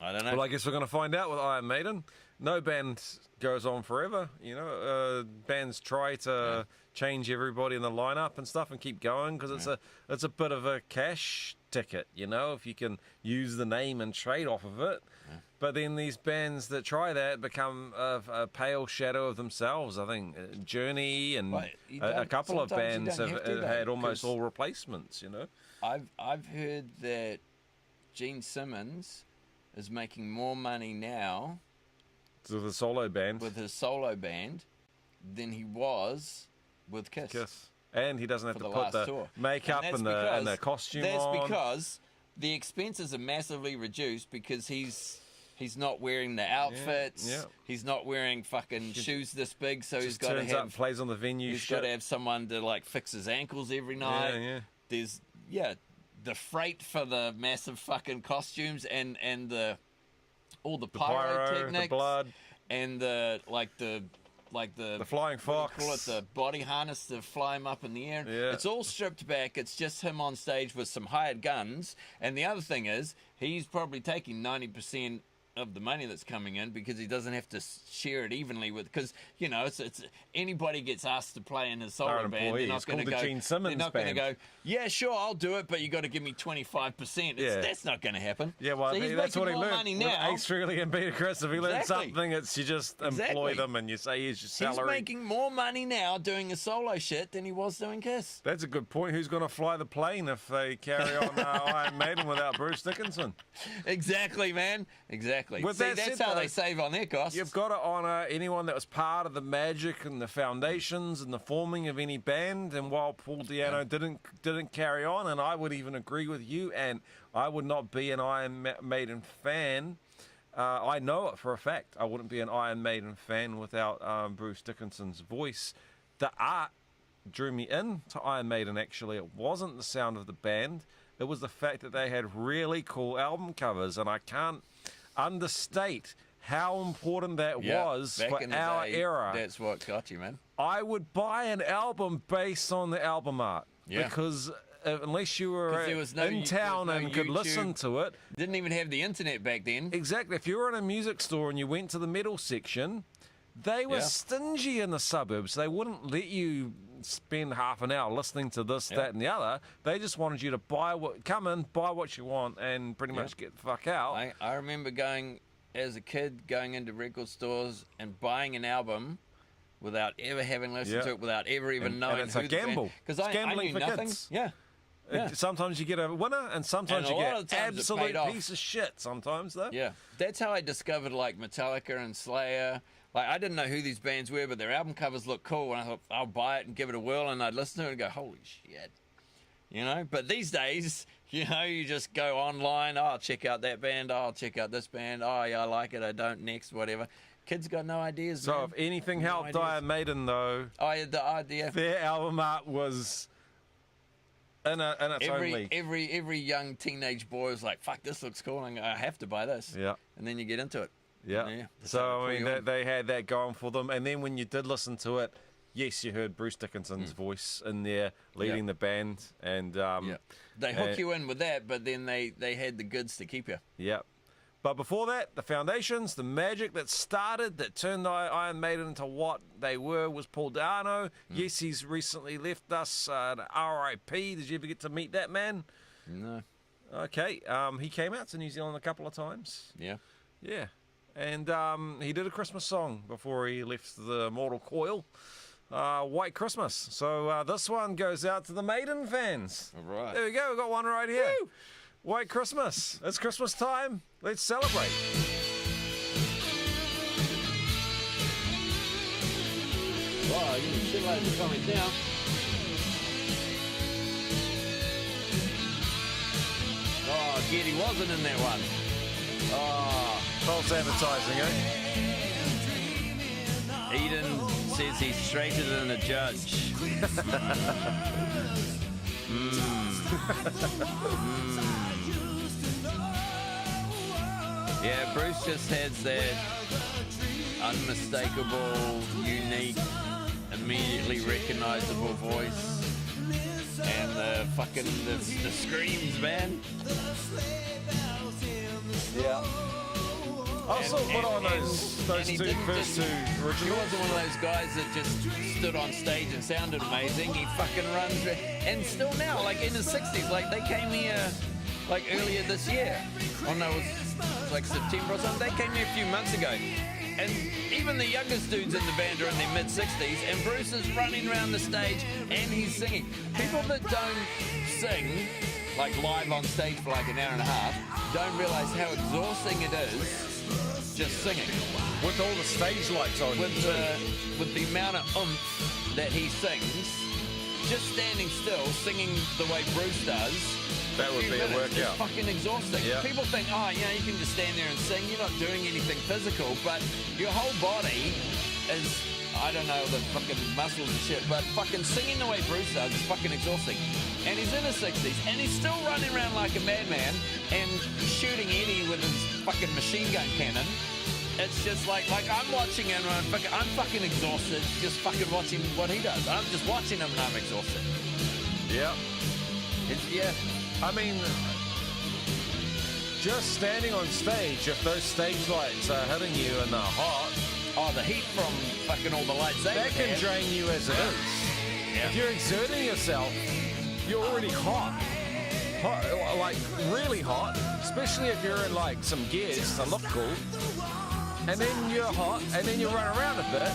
I don't know. Well, I guess we're going to find out with Iron Maiden. No band goes on forever. You know, bands try to change everybody in the lineup and stuff and keep going because it's a bit of a cash ticket. You know, if you can use the name and trade off of it. Yeah. But then these bands that try that become a pale shadow of themselves. I think Journey and a couple of bands have had almost all replacements. You know, I've heard that Gene Simmons is making more money now with a solo band, with his solo band, than he was with Kiss. And he doesn't have to put the makeup and the costume on. That's because the expenses are massively reduced because he's not wearing the outfits. Yeah. He's not wearing fucking shoes this big, so he's got to turns up, plays on the venue. He's got to have someone to like fix his ankles every night. Yeah. There's the freight for the massive fucking costumes and all the pyrotechnics, the blood, and the flying fox. Call it the body harness to fly him up in the air. Yeah. It's all stripped back. It's just him on stage with some hired guns. And the other thing is, he's probably taking 90% of the money that's coming in because he doesn't have to share it evenly with. Because you know, it's anybody gets asked to play in his solo band, they're not going to go. They're not going to go. Yeah, sure, I'll do it, but you got to give me 25%. That's not going to happen. Yeah, well, so that's what he learned. Money now. Ace Frehley and Peter Chris, if he learned something, it's you just employ them and you say here's your salary. He's making more money now doing a solo shit than he was doing Kiss. That's a good point. Who's going to fly the plane if they carry on Iron Maiden without Bruce Dickinson? Exactly, man. Exactly. With See, that that's said, how they save on their costs. You've got to honour anyone that was part of the magic and the foundations and the forming of any band. And while Paul Di'Anno didn't carry on, and I would even agree with you, and I would not be an Iron Maiden fan. I know it for a fact. I wouldn't be an Iron Maiden fan without Bruce Dickinson's voice. The art drew me in to Iron Maiden, actually. It wasn't the sound of the band. It was the fact that they had really cool album covers, and I can't understate how important that was for our era. That's what got you, man. I would buy an album based on the album art because unless you were 'Cause there was no- in town there was and no could listen YouTube. to it. Didn't even have the internet back then. Exactly. If you were in a music store and you went to the metal section, they were Yeah. stingy in the suburbs. They wouldn't let you spend half an hour listening to this, Yeah. that, and the other. They just wanted you to come in, buy what you want, and pretty Yeah. much get the fuck out. I remember going as a kid, going into record stores and buying an album without ever having listened Yeah. to it, without ever even And knowing it's who a the band- gamble. Because It's I gambling knew for nothing. kids. Yeah. Yeah. Sometimes you get a winner, and sometimes And you a lot get of times it absolute paid off. piece of shit. Sometimes though. Yeah, that's how I discovered like Metallica and Slayer. Like I didn't know who these bands were, but their album covers look cool, and I thought I'll buy it and give it a whirl, and I'd listen to it and go, "Holy shit," you know. But these days, you know, you just go online. Oh, I'll check out that band. Oh, I'll check out this band. Oh, yeah, I like it. I don't. Next, whatever. Kids got no ideas. So man. if anything No helped ideas. Iron Maiden, though, Oh, yeah, the idea. their album art was in its own league. Every young teenage boy was like, "Fuck, this looks cool. I have to buy this." Yeah. And then you get into it. Yeah. Yeah, that's So how I they mean, pull you in. they had that going for them, and then when you did listen to it, yes, you heard Bruce Dickinson's voice in there leading the band, and Yeah. They hook and- you in with that, but then they had the goods to keep you. yeah. But before that, the foundations, the magic that started, that turned Iron Maiden into what they were, was Paul Dano. Yes, he's recently left us. R.I.P. Did you ever get to meet that man? No. Okay. He came out to New Zealand a couple of times. Yeah. Yeah. And he did a Christmas song before he left the mortal coil. White Christmas. So this one goes out to the Maiden fans. All right. There we go. We've got one right here. White Christmas. It's Christmas time. Let's celebrate. Oh, you can chill out the comments now. Oh, Getty wasn't in that one. Oh, False advertising, eh? Eden says he's straighter than a judge. Yeah, Bruce just has that unmistakable, unique, immediately recognizable voice. And the screams, man. Yeah. I'll still put on those and he two didn't first just- two He originals. wasn't one of those guys that just stood on stage and sounded amazing. He fucking runs, and still now, like in his 60s, like they came here, like earlier this year. Oh no, it was like September or something. They came here a few months ago, and even the youngest dudes in the band are in their mid 60s, and Bruce is running around the stage and he's singing. People that don't sing, like live on stage for like an hour and a half, don't realize how exhausting it is just singing. With all the stage lights on. With the amount of oomph that he sings, just standing still, singing the way Bruce does, That would few be a minutes is workout. fucking exhausting. Yeah. People think, oh, you know, you can just stand there and sing. You're not doing anything physical, but your whole body is, I don't know, the fucking muscles and shit, but fucking singing the way Bruce does is fucking exhausting. And he's in his 60s, and he's still running around like a madman and shooting Eddie with his fucking machine gun cannon. It's just like I'm watching him and I'm fucking exhausted just fucking watching what he does. I'm just watching him and I'm exhausted. Yeah. Yeah. I mean, just standing on stage, if those stage lights are hitting you and they're hot, Oh, the heat from fucking all the lights they that would can have. drain you as it is. Yeah. If you're exerting yourself, you're already hot. Like really hot, especially if you're in like some gears to look cool. And then you're hot, and then you run around a bit.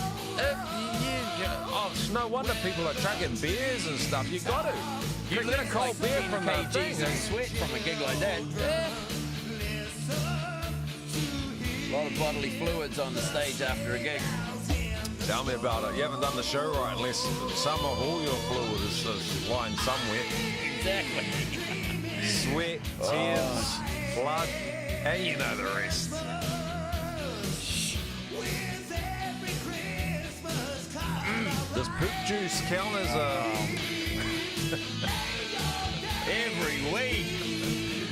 It's no wonder people are chugging beers and stuff. You got to. You get a cold like beer 10 from that kgs thing. of sweat from a gig like that. A lot of bodily fluids on the stage after a gig. Tell me about it. You haven't done the show right unless some of all your fluid is lying somewhere. Exactly. Sweat, tears, blood, and you know the rest. Does poop juice count as a... Every week.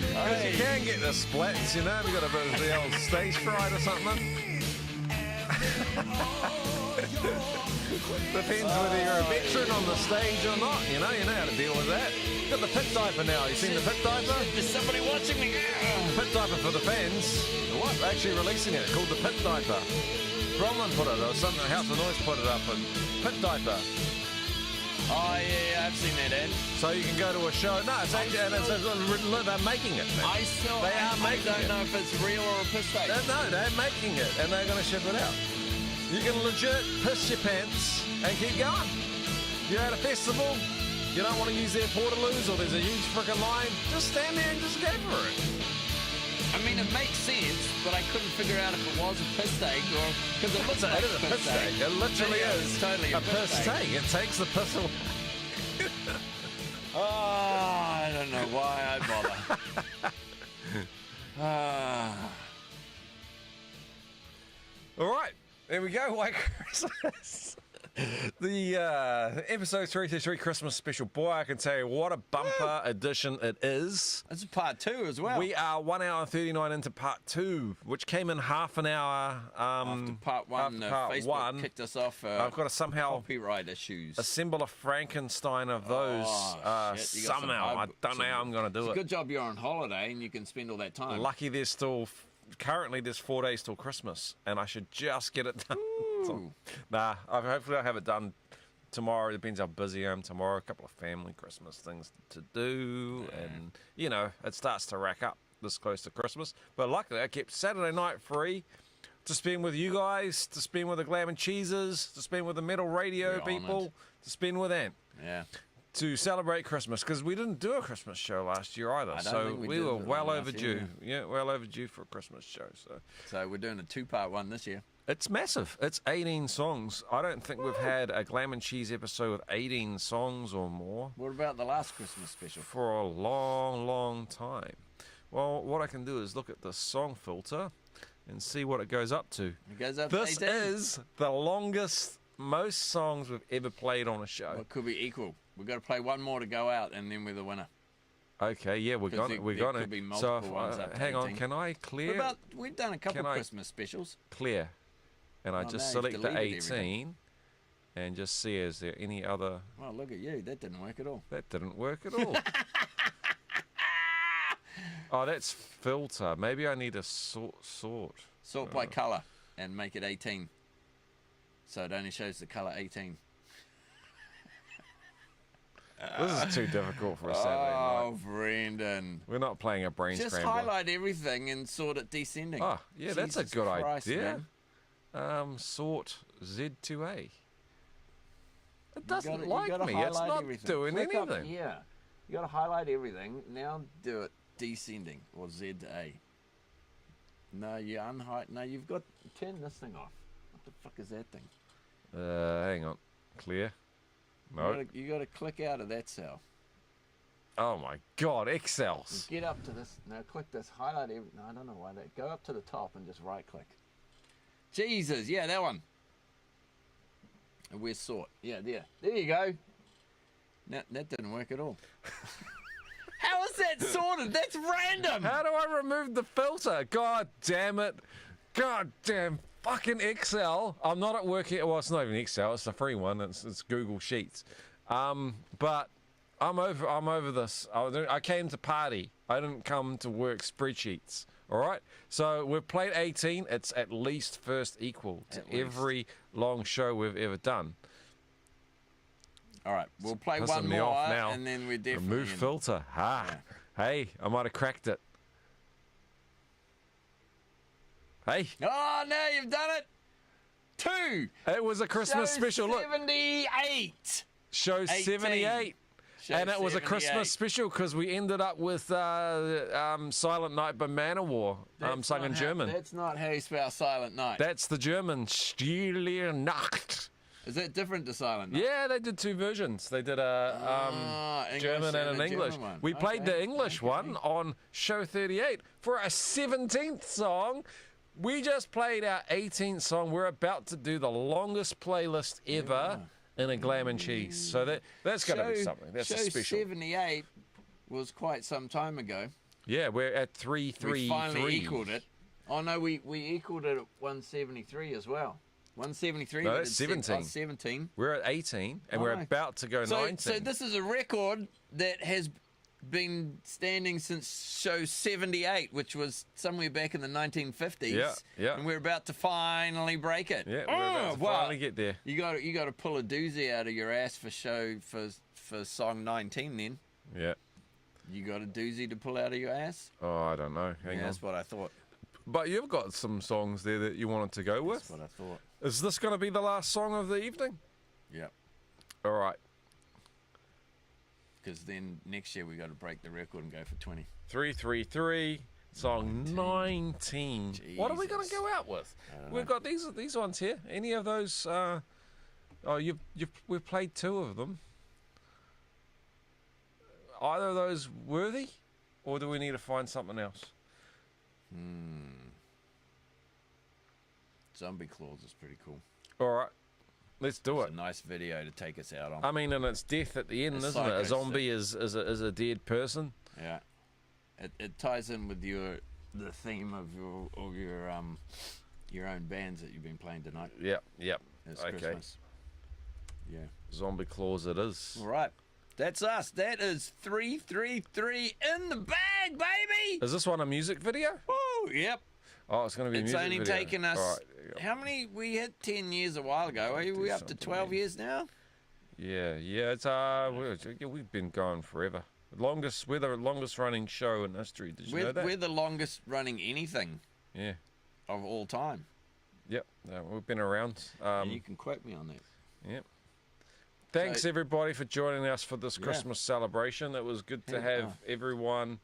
Because you can get the splats, you know, if you got a bit of the old stage fright or something. Depends whether you're a veteran on the stage or not. You know how to deal with that. Got the pit diaper now. You seen the pit diaper? There's somebody watching me. Pit diaper for the fans. What? Actually releasing it. It's called the pit diaper. Bromlin put it, or something. House of Noise put it up. And pit diaper. Oh yeah, I've seen that ad. So you can go to a show. No, it's actually, they're making it. Man. I still They are making don't it. know if it's real or a piss take. No, they're making it, and they're going to ship it out. You can legit piss your pants and keep going. You're at a festival, you don't want to use their portaloos, or there's a huge freaking line, just stand there and just go for it. I mean, it makes sense, but I couldn't figure out if it was a piss take or because it looks like It is a piss take. It literally Yeah, is it's totally a piss take. It takes the piss away. Oh, I don't know why I bother. All right, there we go. White Christmas. The episode 333 Christmas special. Boy, I can tell you what a bumper edition it is. It's part 2 as well. We are 1 hour and 39 into part 2, which came in half an hour. After part 1, Facebook kicked us off. I've got to somehow copyright issues. assemble a Frankenstein of those Shit, you got some somehow. I don't know how I'm going to do It's a it. good job you're on holiday and you can spend all that time. Lucky there's still, currently there's 4 days till Christmas, and I should just get it done. Ooh. Nah, hopefully I'll have it done tomorrow. Depends how busy I am tomorrow. A couple of family Christmas things to do, and it starts to rack up this close to Christmas. But luckily I kept Saturday night free to spend with you guys, to spend with the Glam and Cheeses, to spend with the Metal Radio We're people, honoured. to spend with Ant. Yeah. To celebrate Christmas, because we didn't do a Christmas show last year either, I don't so think we we did were last well year, overdue. Yeah, well overdue for a Christmas show. So we're doing a 2-part one this year. It's massive. It's 18 songs. I don't think we've had a Glam and Cheese episode with 18 songs or more What about the last Christmas special? for a long, long time. Well, what I can do is look at the song filter and see what it goes up to. It goes up This to 18. is the longest, most songs we've ever played on a show. Well, it could be equal. We've got to play one more to go out, and then we're the winner. Okay, yeah, we're 'Cause gonna, there- we're there gonna. could be So, multiple ones up to hang on, 18. can I clear? We've done a couple Can I- Christmas specials. Clear, and I Oh, just now you've select the deleted 18, everything. and just see is there any other. Oh, look at you. That didn't work at all. That didn't work at all. Oh, that's filter. Maybe I need a sort. Sort by colour and make it 18. So it only shows the colour 18. This is too difficult for a Saturday night. Oh, Brendan. We're not playing a brain Just scrambler. highlight everything and sort it descending. Oh, yeah, that's a Jesus good Christ, idea. man. Sort Z to A. It You doesn't gotta- you like gotta me. It's highlight not everything. doing Click up anything. here. You got to highlight everything. Now do it descending or Z to A. No, you unhide. No, you've got turn this thing off. What the fuck is that thing? Hang on. Clear. No. You got to click out of that cell. Oh my God, Excels. Get up to this. Now click this. Highlight every. No, I don't know why that. Go up to the top and just right click. Jesus, yeah, that one. And where's sort? Yeah, there. There you go. No, that didn't work at all. How is that sorted? That's random. How do I remove the filter? God damn it. God damn fucking Excel. I'm not at work here. Well, it's not even Excel. It's a free one. It's Google Sheets. But I'm over this. I came to party. I didn't come to work spreadsheets. All right? So we've played 18. It's at least first equal to every long show we've ever done. All right, we'll play Pissing one me more, off now. and then we're definitely Remove in. filter. Ha. Hey, I might have cracked it. Hey. Oh, no, you've done it. 2. It was a Christmas Show special. Look. 78. Show 18. 78. Show And it was a 78. Christmas special because we ended up with Silent Night by Manowar, sung in German. That's not how you spell Silent Night. That's the German Stille Nacht. Is that different to Silent Night? Yeah, they did 2 versions. They did a English German and an a English. German one. We played the Okay, English one on show 38 for our 17th song. We just played our 18th song. We're about to do the longest playlist ever in a Glam and Cheese. So that's got to be something. That's a show special. 78 was quite some time ago. Yeah, we're at 333. We finally equaled it. Oh, no, we equaled it at 173 as well. 173. No, but that's it's set- 17. oh, 17. We're at 18, and we're Oh. about to go 19. So this is a record that has been standing since show 78, which was somewhere back in the 1950s. Yeah, yeah. And we're about to finally break it. Yeah, we're about to finally get there. You got to pull a doozy out of your ass for song 19. Then Yeah. you got a doozy to pull out of your ass. Oh, I don't know. Hang Yeah, on. that's what I thought. But you've got some songs there that you wanted to go with. That's what I thought. Is this going to be the last song of the evening? Yeah. All right. Because then next year we got to break the record and go for 20. 333, song 19. What are we going to Jesus. go out with? I don't We've know. got these ones here. Any of those? We've played 2 of them. Either of those worthy, or do we need to find something else? Zombie Claws is pretty cool. All right, let's do It's it. a nice video to take us out on. I mean, and it's death at the end, It's isn't it? A psycho zombie is a dead person. Yeah, it ties in with the theme of your own bands that you've been playing tonight. Yep. It's Okay. Christmas. Yeah. Zombie claws it is. All right, that's us. That is 333 in the bag, baby. Is this one a music video? Woo! Yep. Oh, it's going to be a It's music only video. taken us. All right, there you go. How many? We hit 10 years a while ago. Are Do we up to something 12 then. years now? Yeah. It's we've been going forever. We're the longest running show in history. Did you know that? We're the longest running anything Yeah. of all time. Yep. We've been around. And you can quote me on that. Yep. Thanks So- everybody for joining us for this Yeah. Christmas celebration. It was good to Yeah. have everyone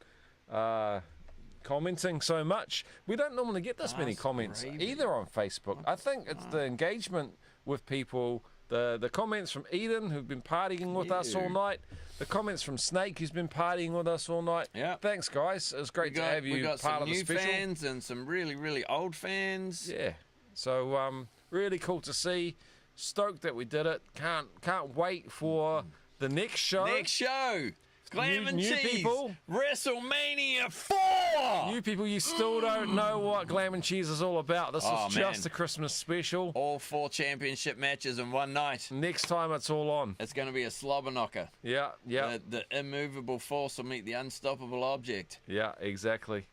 commenting so much. We don't normally get this many That's comments crazy. either on Facebook. I think it's the engagement with people, the comments from Eden, who've been partying with us all You. night, the comments from Snake, who's been partying with us all night. Yeah. Thanks, guys. It was great to have we you got part some of the new special. fans and some really, really old fans. Yeah. So really cool to see. Stoked that we did it. Can't wait for the next show. Next show, Glam and New Cheese, people. WrestleMania 4. You people, you still don't know what Glam and Cheese is all about. This Oh, is just man. a Christmas special. All 4 championship matches in one night. Next time it's all on. It's going to be a slobber knocker. Yeah. The immovable force will meet the unstoppable object. Yeah, exactly.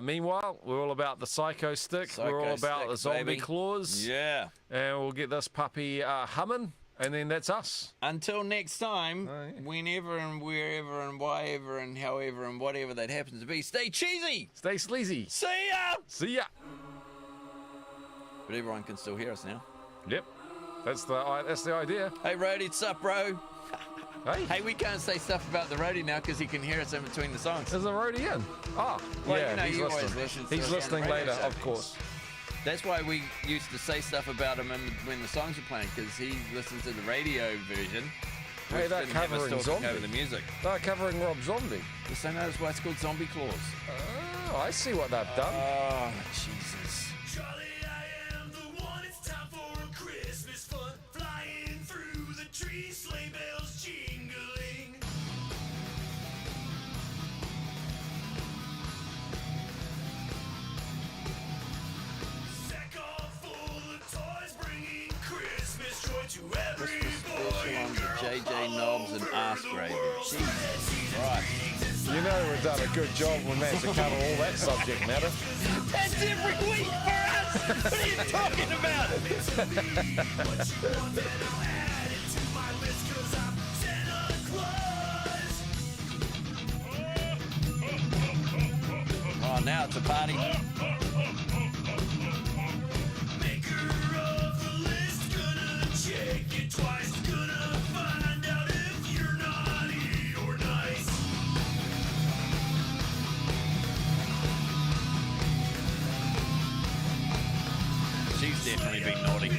Meanwhile, we're all about the Psycho Stick. we're all Psycho about Stick, the Zombie baby. Claws. Yeah. And we'll get this puppy humming, and then that's us. Until next time, Oh, yeah. whenever and wherever and whyever and however and whatever that happens to be, stay cheesy. Stay sleazy. See ya. See ya. But everyone can still hear us now. Yep. That's the idea. Hey, Roadie, what's up, bro? Hey. Hey, we can't say stuff about the roadie now because he can hear us in between the songs. There's a roadie in. Oh, Well, yeah, you know, he's he always listening. listens to He's us on the listening radio later, show. of course. That's why we used to say stuff about him when the songs were playing, because he listened to the radio version. Hey, which they're didn't have us covering talking Zombie. over the music. They're covering Rob Zombie. So now that's why it's called Zombie Claws. Oh, I see what they've done. Oh, Jesus. Charlie, I am the one. It's time for a Christmas fun. Flying through the trees, sleigh bells jingling. Sack all full of toys, bringing Christmas joy to every boy Special on and the girl JJ Knobs and Ass Gravy. Jesus Christ. You know we've done a good job when Matt to cover all that subject matter. That's every week for us. What are you talking about? Oh, now it's a party. She's definitely been naughty.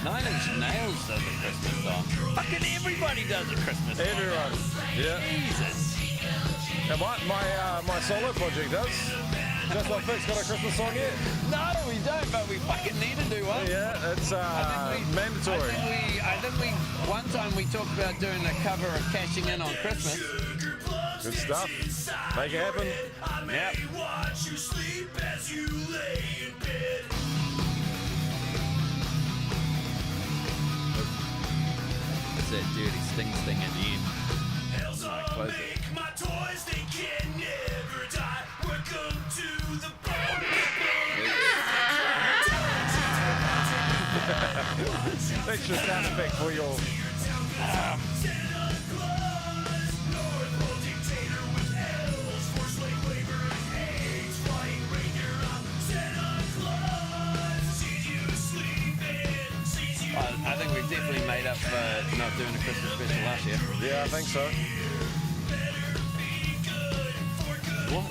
Nine Inch Nails does a Christmas song. Fucking everybody Everybody does a Christmas song. Everyone. Yeah. Jesus. And my solo project does. Just Not Fixed got a Christmas song yet? No, we don't, but we fucking need to do one. Yeah, it's mandatory. I think we one time we talked about doing a cover of Cashing In on Christmas. Good stuff. Make it happen. Yep. It's that dirty sting at the end. Alright, close it. Extra sound effect for your. I think we've definitely made up for not doing a Christmas special last year. Yeah, I think so. What?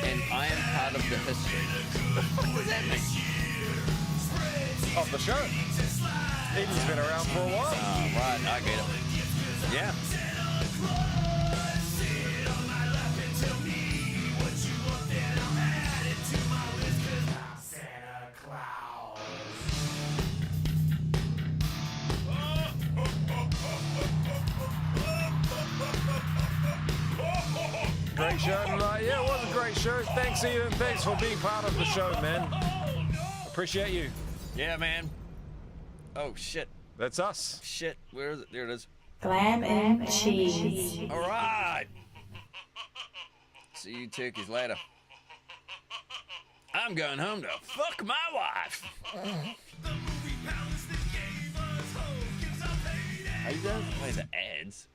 And I am part of the history. What does that mean? Of the show. Eden's been around for a while. Oh, right, I get it. Yeah. Great show tonight. Yeah, it was a great show. Thanks, Eden. Thanks for being part of the show, man. Appreciate you. Yeah, man. Oh, shit. That's us. Shit. Where is it? There it is. Glam and cheese. All right. See you turkeys later. I'm going home to fuck my wife. Are you going to play the ads?